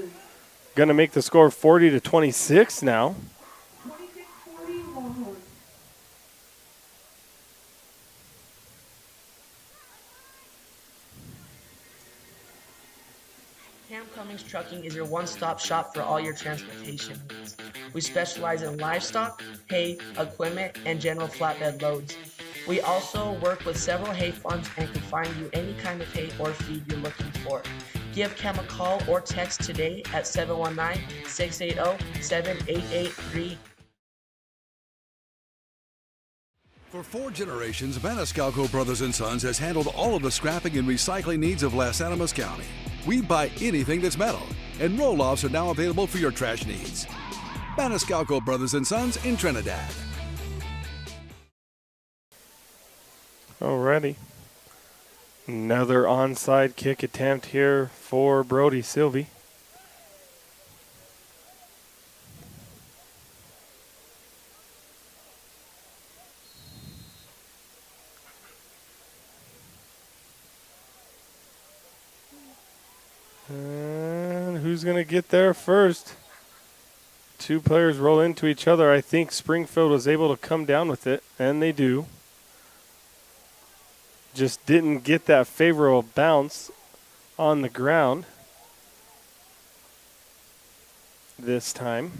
Going to make the score 40-26 now. Cummings Trucking is your one-stop shop for all your transportation needs. We specialize in livestock, hay, equipment, and general flatbed loads. We also work with several hay farms and can find you any kind of hay or feed you're looking for. Give Cam a call or text today at 719-680-7883. For 4 generations, Maniscalco Brothers & Sons has handled all of the scrapping and recycling needs of Las Animas County. We buy anything that's metal, and roll-offs are now available for your trash needs. Maniscalco Brothers & Sons in Trinidad. Alrighty. Another onside kick attempt here for Brody Sylvie. And who's going to get there first? 2 players roll into each other. I think Springfield was able to come down with it, and they do. Just didn't get that favorable bounce on the ground this time.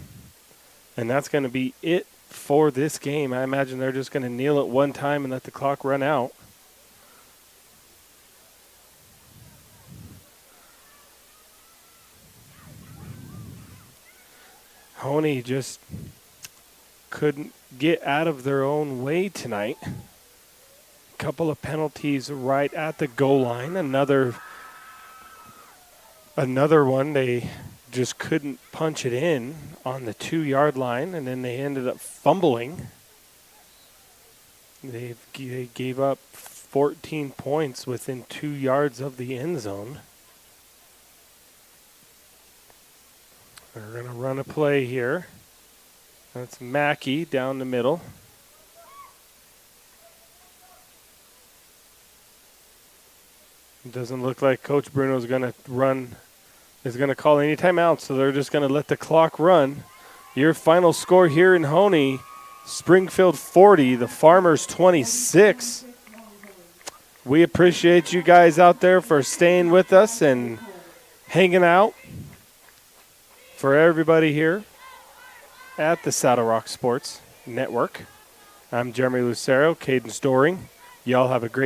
And that's going to be it for this game. I imagine they're just going to kneel it one time and let the clock run out. Hoehne just couldn't get out of their own way tonight. Couple of penalties right at the goal line. Another one, they just couldn't punch it in on the 2-yard line, and then they ended up fumbling. They gave up 14 points within 2 yards of the end zone. They're going to run a play here. That's Mackey down the middle. It doesn't look like Coach Bruno is going to call any timeout, so they're just going to let the clock run. Your final score here in Hoehne, Springfield 40, the Farmers 26. We appreciate you guys out there for staying with us, and hanging out for everybody here at the Saddle Rock Sports Network. I'm Jeremy Lucero, Caden Storing. Y'all have a great